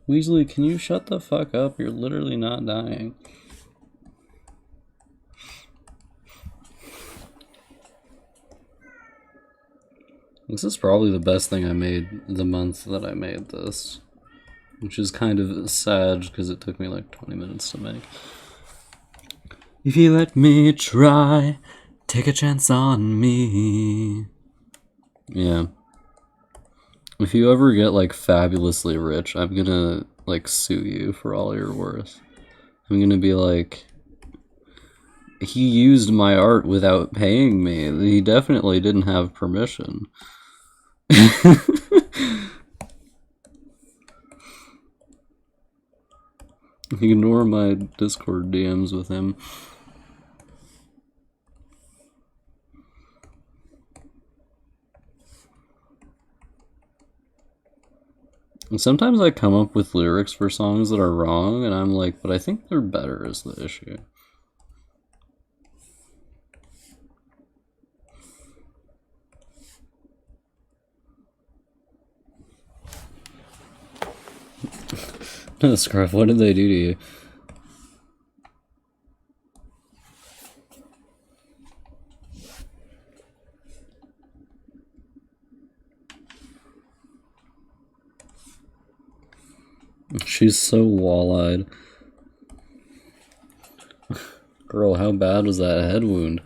Weasley, can you shut the fuck up? You're literally not dying. This is probably the best thing I made the month that I made this. Which is kind of sad because it took me like 20 minutes to make. If you let me try, take a chance on me. Yeah. If you ever get like fabulously rich, I'm gonna like sue you for all you're worth. I'm gonna be like, he used my art without paying me. He definitely didn't have permission. Ignore my Discord DMs with him. And sometimes I come up with lyrics for songs that are wrong, and I'm like, but I think they're better is the issue. No, Scruff, what did they do to you? She's so wall-eyed. Girl, how bad was that head wound?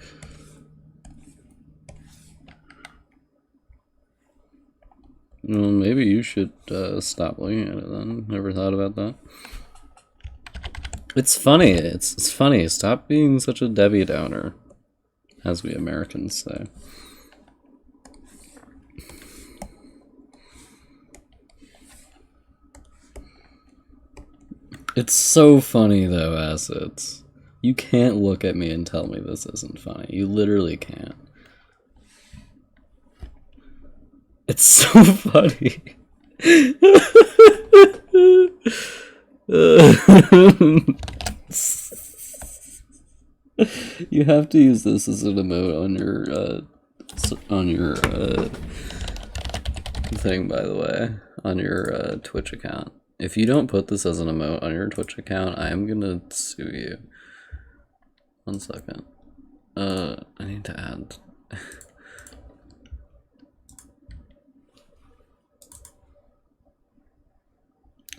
Well, maybe you should stop looking at it then. Never thought about that. It's funny. It's funny. Stop being such a Debbie Downer, as we Americans say. It's so funny though, Acids. You can't look at me and tell me this isn't funny. You literally can't. It's so funny. You have to use this as an emote on your thing, by the way, on your Twitch account. If you don't put this as an emote on your Twitch account, I am gonna sue you. 1 second. I need to add.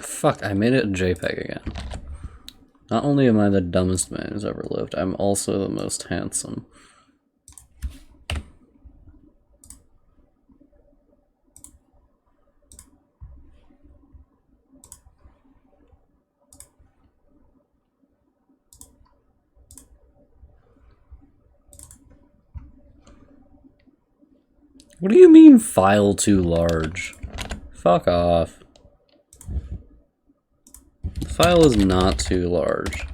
Fuck, I made it a JPEG again. Not only am I the dumbest man who's ever lived, I'm also the most handsome. What do you mean, file too large? Fuck off. The file is not too large.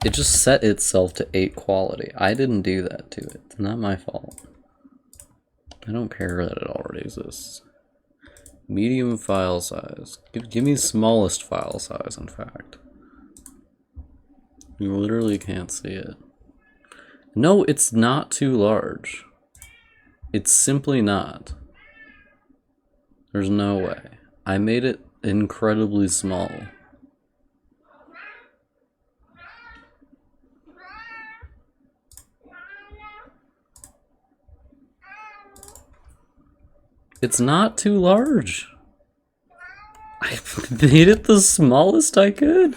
It just set itself to 8 quality. I didn't do that to it. It's not my fault. I don't care that it already exists. Medium file size. Give me smallest file size, in fact. You literally can't see it. No, it's not too large. It's simply not. There's no way. I made it incredibly small. It's not too large. I made it the smallest I could.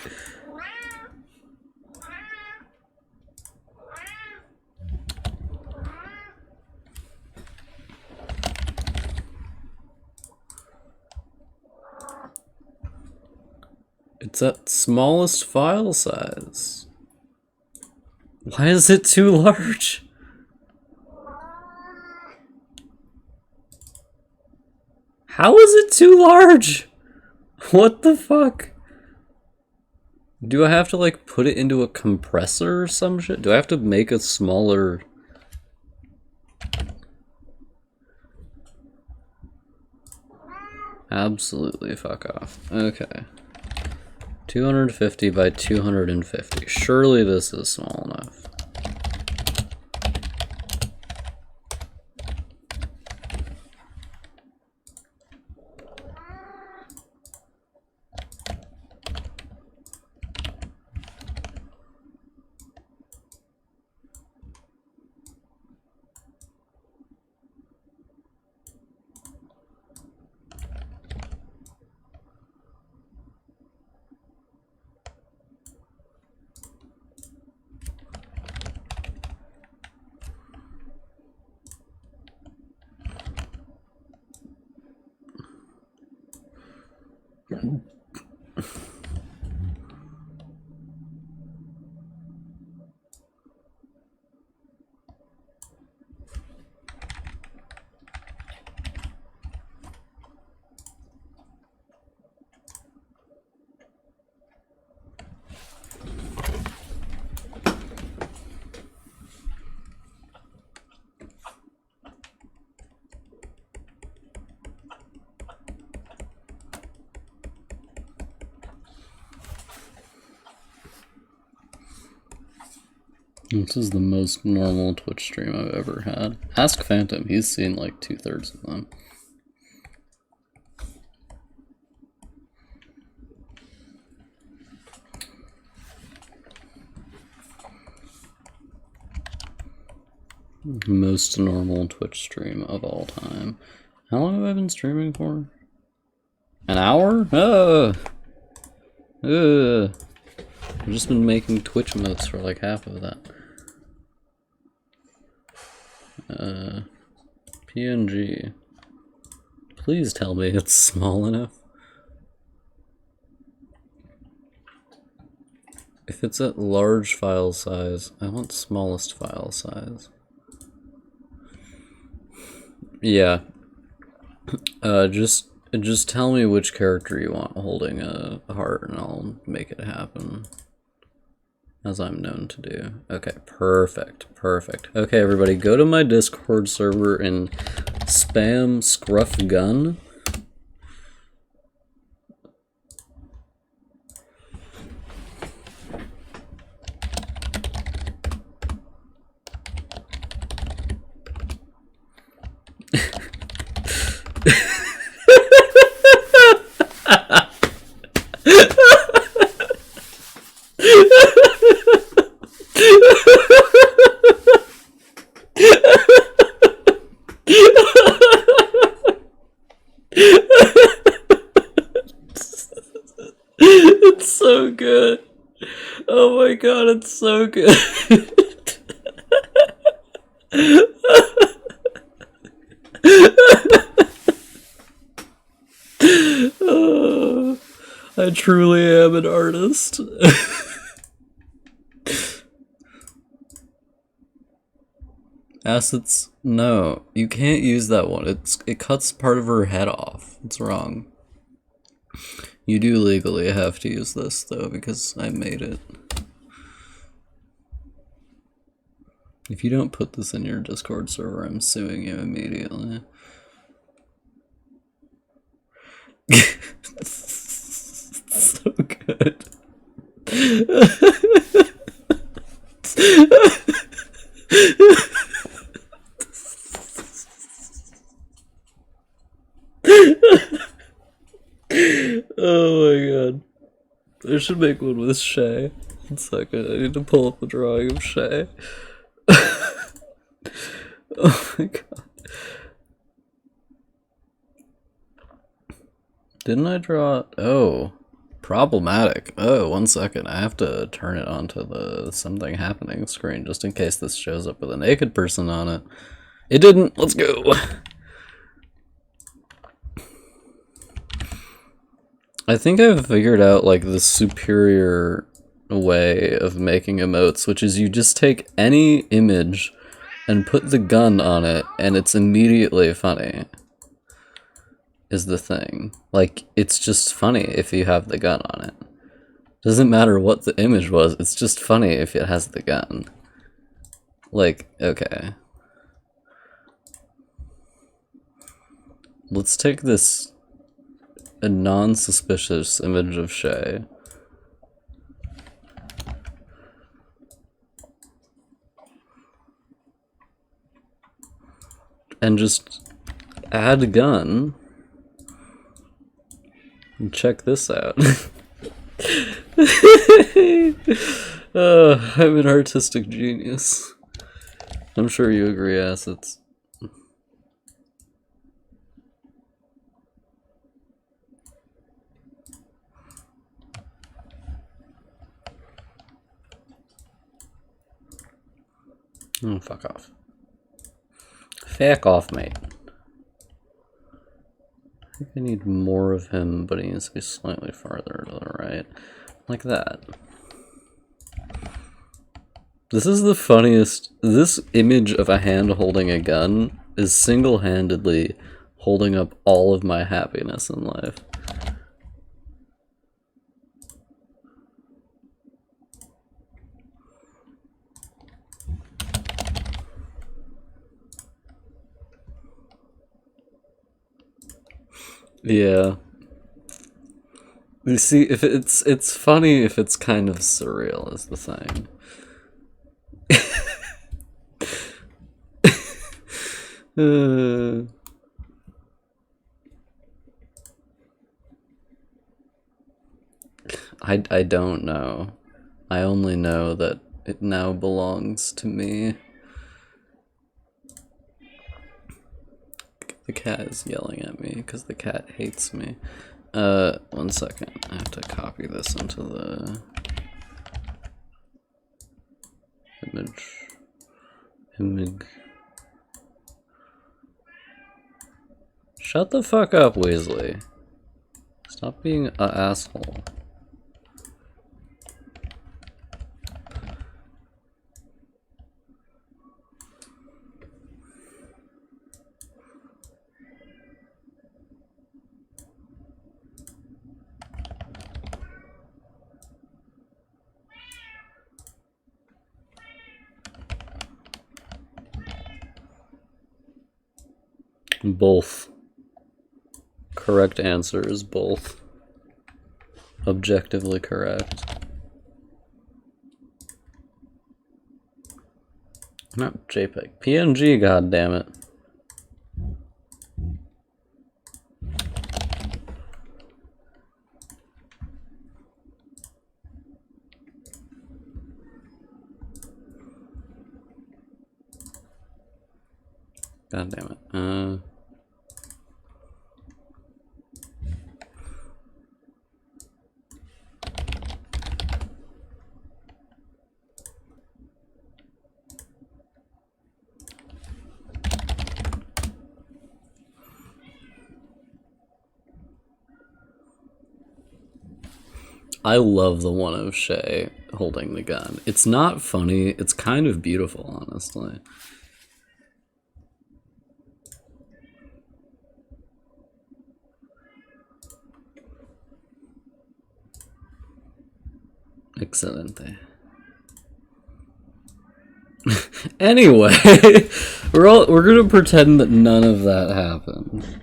It's at smallest file size. Why is it too large? How is it too large? What the fuck? Do I have to like put it into a compressor or some shit? Do I have to make a smaller... Absolutely fuck off. Okay. 250 by 250. Surely this is small enough. This is the most normal Twitch stream I've ever had. Ask Phantom, he's seen like 2/3 of them. Most normal Twitch stream of all time. How long have I been streaming for? An hour? Ugh. I've just been making Twitch emotes for like half of that. PNG. Please tell me it's small enough. If it's at large file size, I want smallest file size. Yeah. Just tell me which character you want holding a heart and I'll make it happen. As I'm known to do. Okay, perfect, perfect. Okay, everybody, go to my Discord server and spam Scruff Gun. It's so good. Oh my god, it's so good. Oh, I truly am an artist. Assets? No, you can't use that one. It cuts part of her head off. It's wrong. You do legally have to use this though because I made it. If you don't put this in your Discord server, I'm suing you immediately. So good. Oh my god. I should make one with Shay. 1 second, I need to pull up the drawing of Shay. Oh my god. Didn't I draw? Oh. Problematic. Oh, 1 second. I have to turn it onto the something happening screen just in case this shows up with a naked person on it. It didn't. Let's go. I think I've figured out like the superior way of making emotes, which is you just take any image and put the gun on it and it's immediately funny. Is the thing. Like, it's just funny if you have the gun on it. Doesn't matter what the image was, it's just funny if it has the gun. Like, okay. Let's take this a non-suspicious image of Shay. And just add a gun. And check this out. I'm an artistic genius. I'm sure you agree, Assets. Oh, fuck off. Fuck off, mate. I think I need more of him, but he needs to be slightly farther to the right. Like that. This is the funniest. This image of a hand holding a gun is single-handedly holding up all of my happiness in life. Yeah. You see, if it's funny if it's kind of surreal is the thing. I don't know. I only know that it now belongs to me. The cat is yelling at me because the cat hates me. 1 second. I have to copy this into the image. Shut the fuck up, Weasley. Stop being an asshole. Both. Correct answer is both. Objectively correct. Not JPEG. PNG, goddammit. God damn it. I love the one of Shay holding the gun. It's not funny, it's kind of beautiful, honestly. Excelente. Anyway, we're gonna pretend that none of that happened.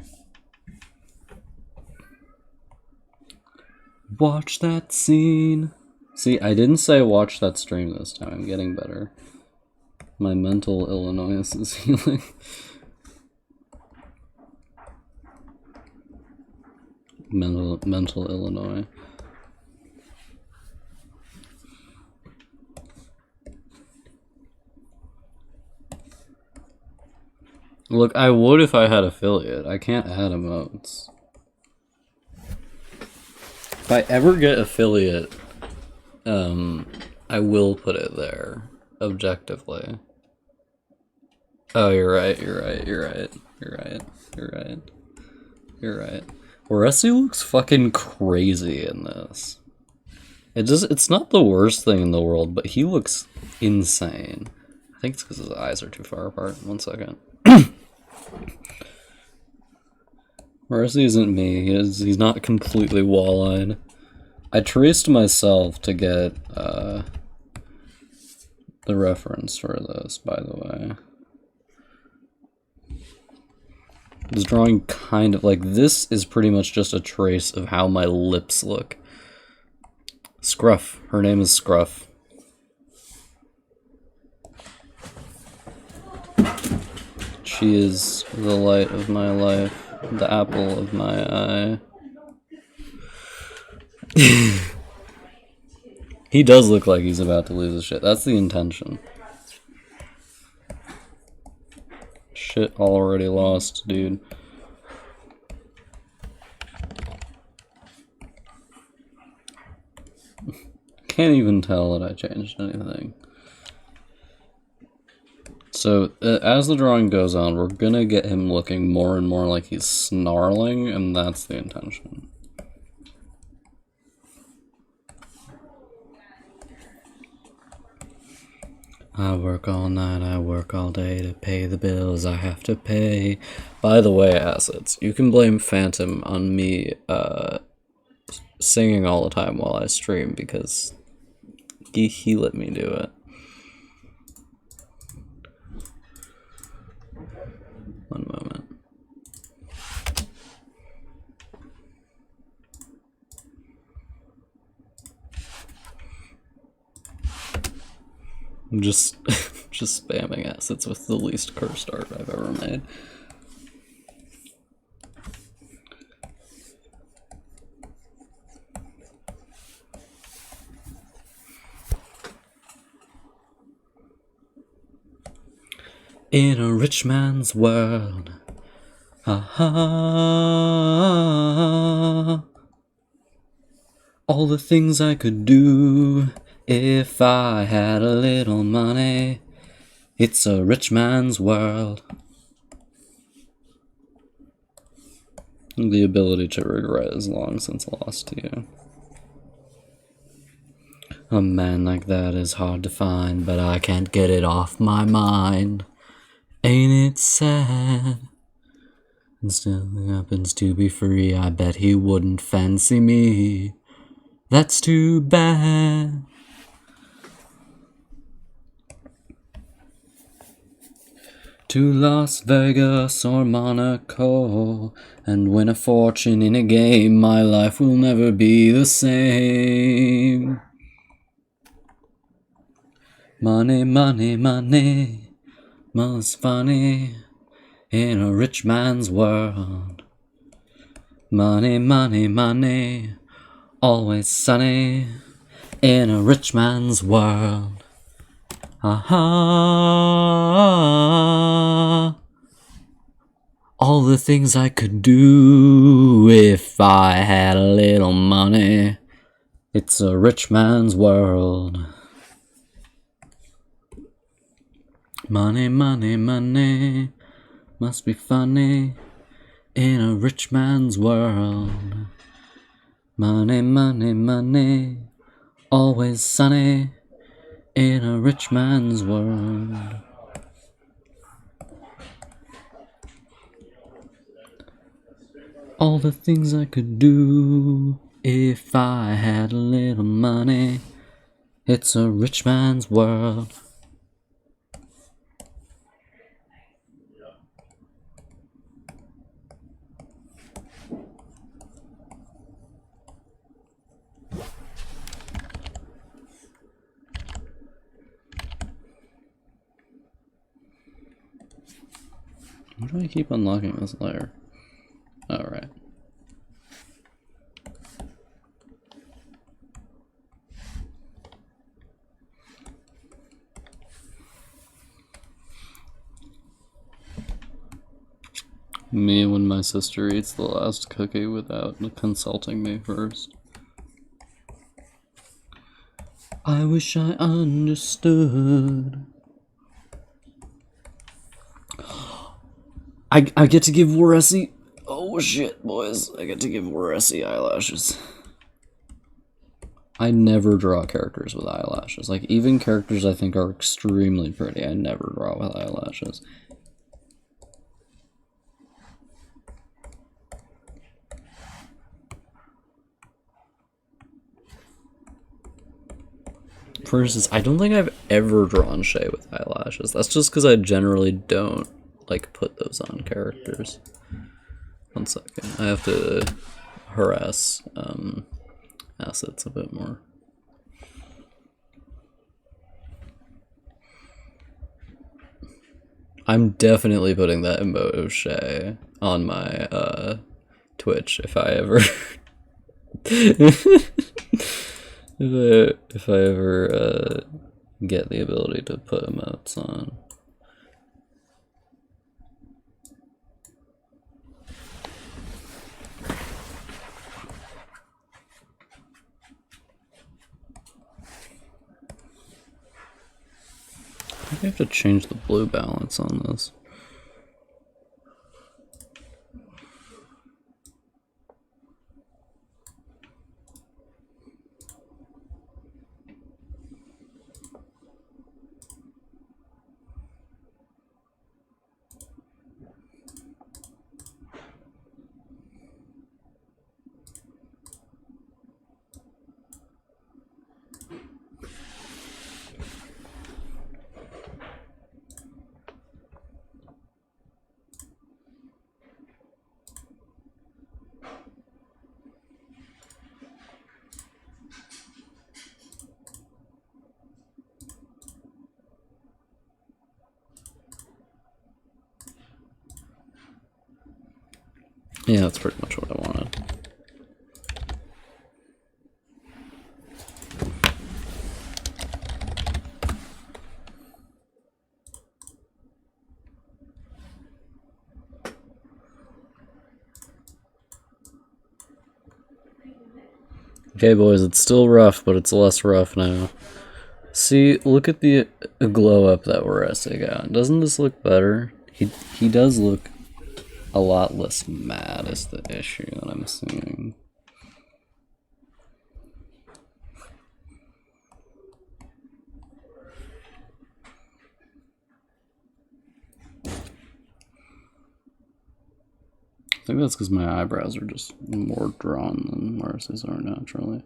Watch that scene. See, I didn't say watch that stream this time. I'm getting better. My mental Illinois is healing. Mental Illinois. Look, I would if I had affiliate. I can't add emotes. If I ever get affiliate, I will put it there, objectively. Oh, you're right. Oresi looks fucking crazy in this. It's not the worst thing in the world, but he looks insane. I think it's because his eyes are too far apart. 1 second. Oresi isn't me. He's not completely wall-eyed. I traced myself to get the reference for this, by the way. This drawing kind of like this is pretty much just a trace of how my lips look. Scruff. Her name is Scruff. She is the light of my life, the apple of my eye. He does look like he's about to lose his shit. That's the intention. Shit already lost, dude. Can't even tell that I changed anything. So, as the drawing goes on, we're gonna get him looking more and more like he's snarling, and that's the intention. I work all night, I work all day to pay the bills I have to pay. By the way, assets, you can blame Phantom on me singing all the time while I stream, because he let me do it. One moment. I'm just spamming assets with the least cursed art I've ever made. In a rich man's world, All the things I could do if I had a little money. It's a rich man's world. The ability to regret is long since lost to you. A man like that is hard to find, but I can't get it off my mind. Ain't it sad? And still he happens to be free. I bet he wouldn't fancy me. That's too bad. To Las Vegas or Monaco and win a fortune in a game. My life will never be the same. Money, money, money, most funny in a rich man's world. Money, money, money, always sunny in a rich man's world. Aha! All the things I could do if I had a little money. It's a rich man's world. Money, money, money, must be funny in a rich man's world. Money, money, money, always sunny in a rich man's world. All the things I could do if I had a little money. It's a rich man's world. Why do I keep unlocking this layer? Alright. Me when my sister eats the last cookie without consulting me first. I wish I understood. I get to give Waresi. Oh shit, boys. I get to give Waresi eyelashes. I never draw characters with eyelashes. Like, even characters I think are extremely pretty, I never draw with eyelashes. For instance, I don't think I've ever drawn Shay with eyelashes. That's just because I generally don't, like, put those on characters. 1 second. I have to harass assets a bit more. I'm definitely putting that emote of Shay on my Twitch if I ever if I ever get the ability to put emotes on. I think I have to change the blue balance on this. Yeah, that's pretty much what I wanted. Okay, boys, it's still rough, but it's less rough now. See, look at the glow up that Weressi got. Doesn't this look better? He does look a lot less mad is the issue that I'm seeing. I think that's because my eyebrows are just more drawn than Marcy's are naturally.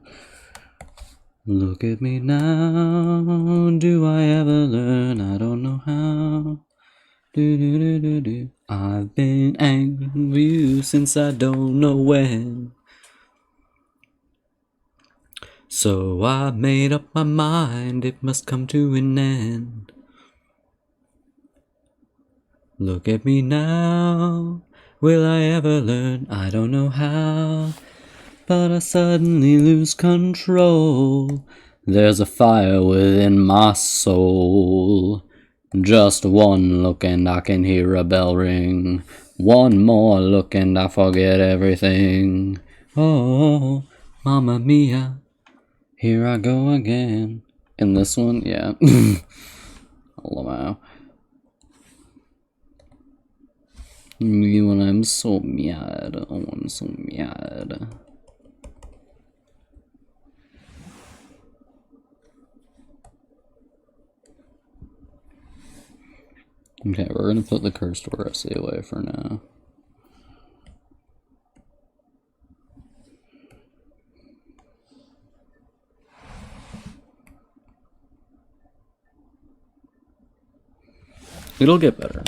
Look at me now, do I ever learn? I don't know how. Do. I've been angry with you since I don't know when. So I made up my mind, it must come to an end. Look at me now, will I ever learn? I don't know how, but I suddenly lose control. There's a fire within my soul. Just one look and I can hear a bell ring. One more look and I forget everything. Oh, Mamma Mia, here I go again. In this one, yeah. Wow. Me when I'm so mad. Oh, I'm so mad. Okay, we're gonna put the cursed Weressi away for now. It'll get better,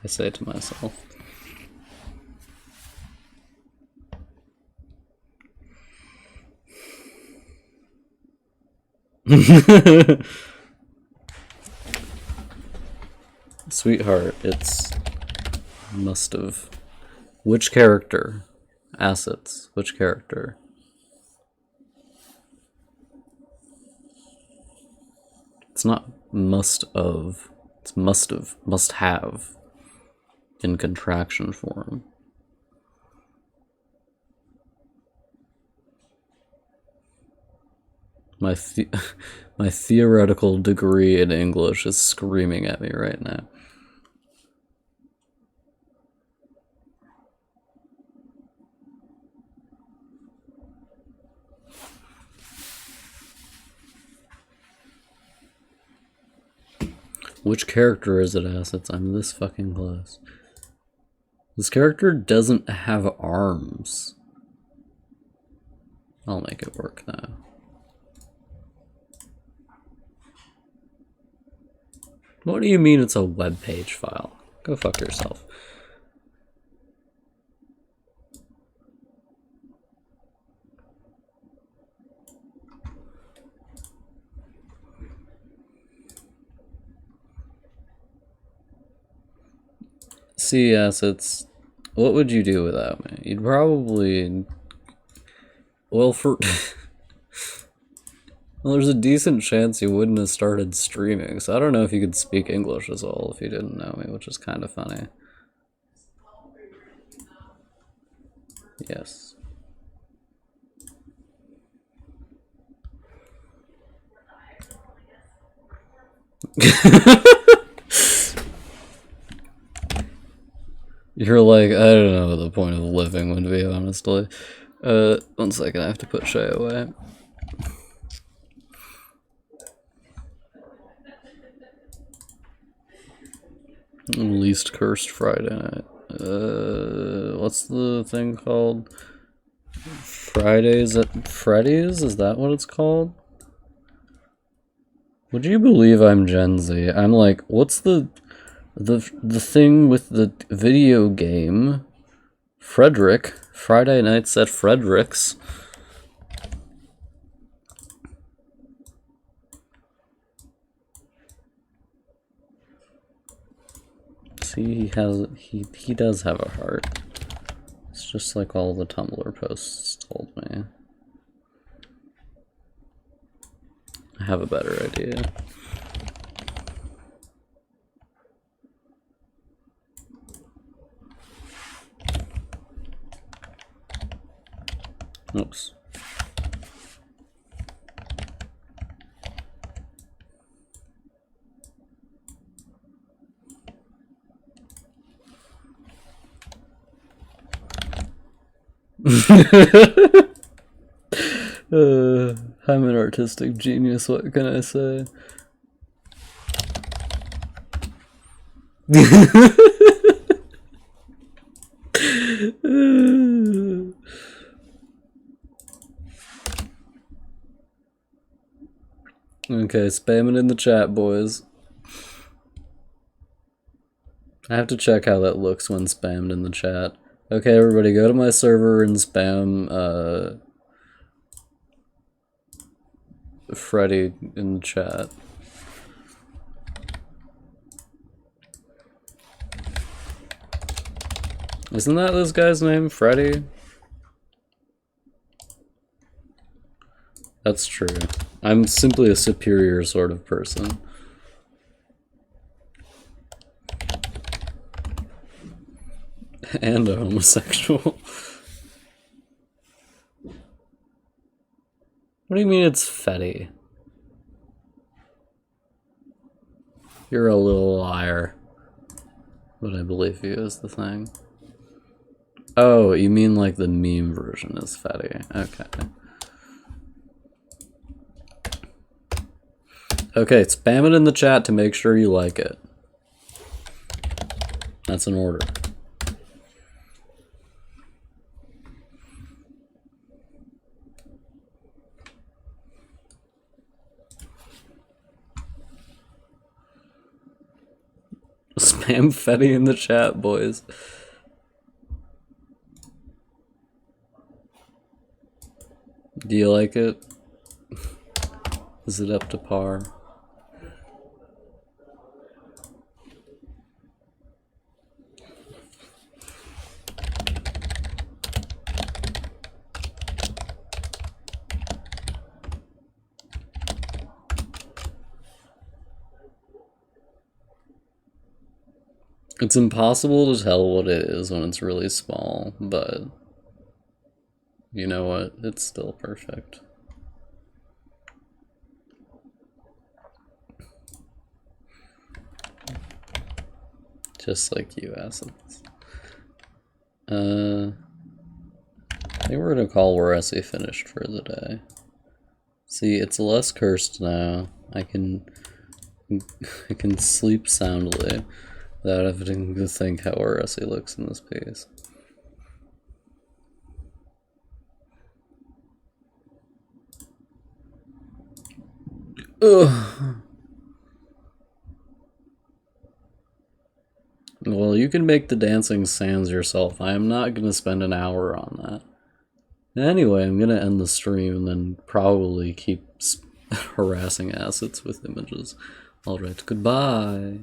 I say to myself. Sweetheart, it's must have. Which character? Assets. Which character? It's not must of. It's must have. Must have. In contraction form. My my theoretical degree in English is screaming at me right now. Which character is it, assets? I'm this fucking close. This character doesn't have arms. I'll make it work though. What do you mean it's a web page file? Go fuck yourself. See, assets. What would you do without me? You'd probably... Well, for... Well, there's a decent chance you wouldn't have started streaming, so I don't know if you could speak English as well if you didn't know me, which is kind of funny. Yes. You're like, I don't know what the point of living would be, honestly. 1 second, I have to put Shay away. Least cursed Friday night. What's the thing called? Fridays at Freddy's? Is that what it's called? Would you believe I'm Gen Z? I'm like, what's the thing with the video game? Frederick. Friday nights at Frederick's. See, he does have a heart. It's just like all the Tumblr posts told me. I have a better idea. Oops. I'm an artistic genius, what can I say? Okay, spam it in the chat, boys. I have to check how that looks when spammed in the chat. Okay, everybody, go to my server and spam Freddy in the chat. Isn't that this guy's name, Freddy? That's true. I'm simply a superior sort of person. And a homosexual. What do you mean it's Fetty? You're a little liar. But I believe you is the thing. Oh, you mean like the meme version is Fetty. Okay. Okay, spam it in the chat to make sure you like it. That's an order. Spam Fetty in the chat, boys. Do you like it? Is it up to par? It's impossible to tell what it is when it's really small, but you know what? It's still perfect. Just like you, assets. I think we're gonna call Weressi finished for the day. See, it's less cursed now. I can sleep soundly without having to think how Weressi looks in this piece. Ugh. Well, you can make the dancing sands yourself. I am not going to spend an hour on that. Anyway, I'm going to end the stream and then probably keep harassing assets with images. Alright, goodbye.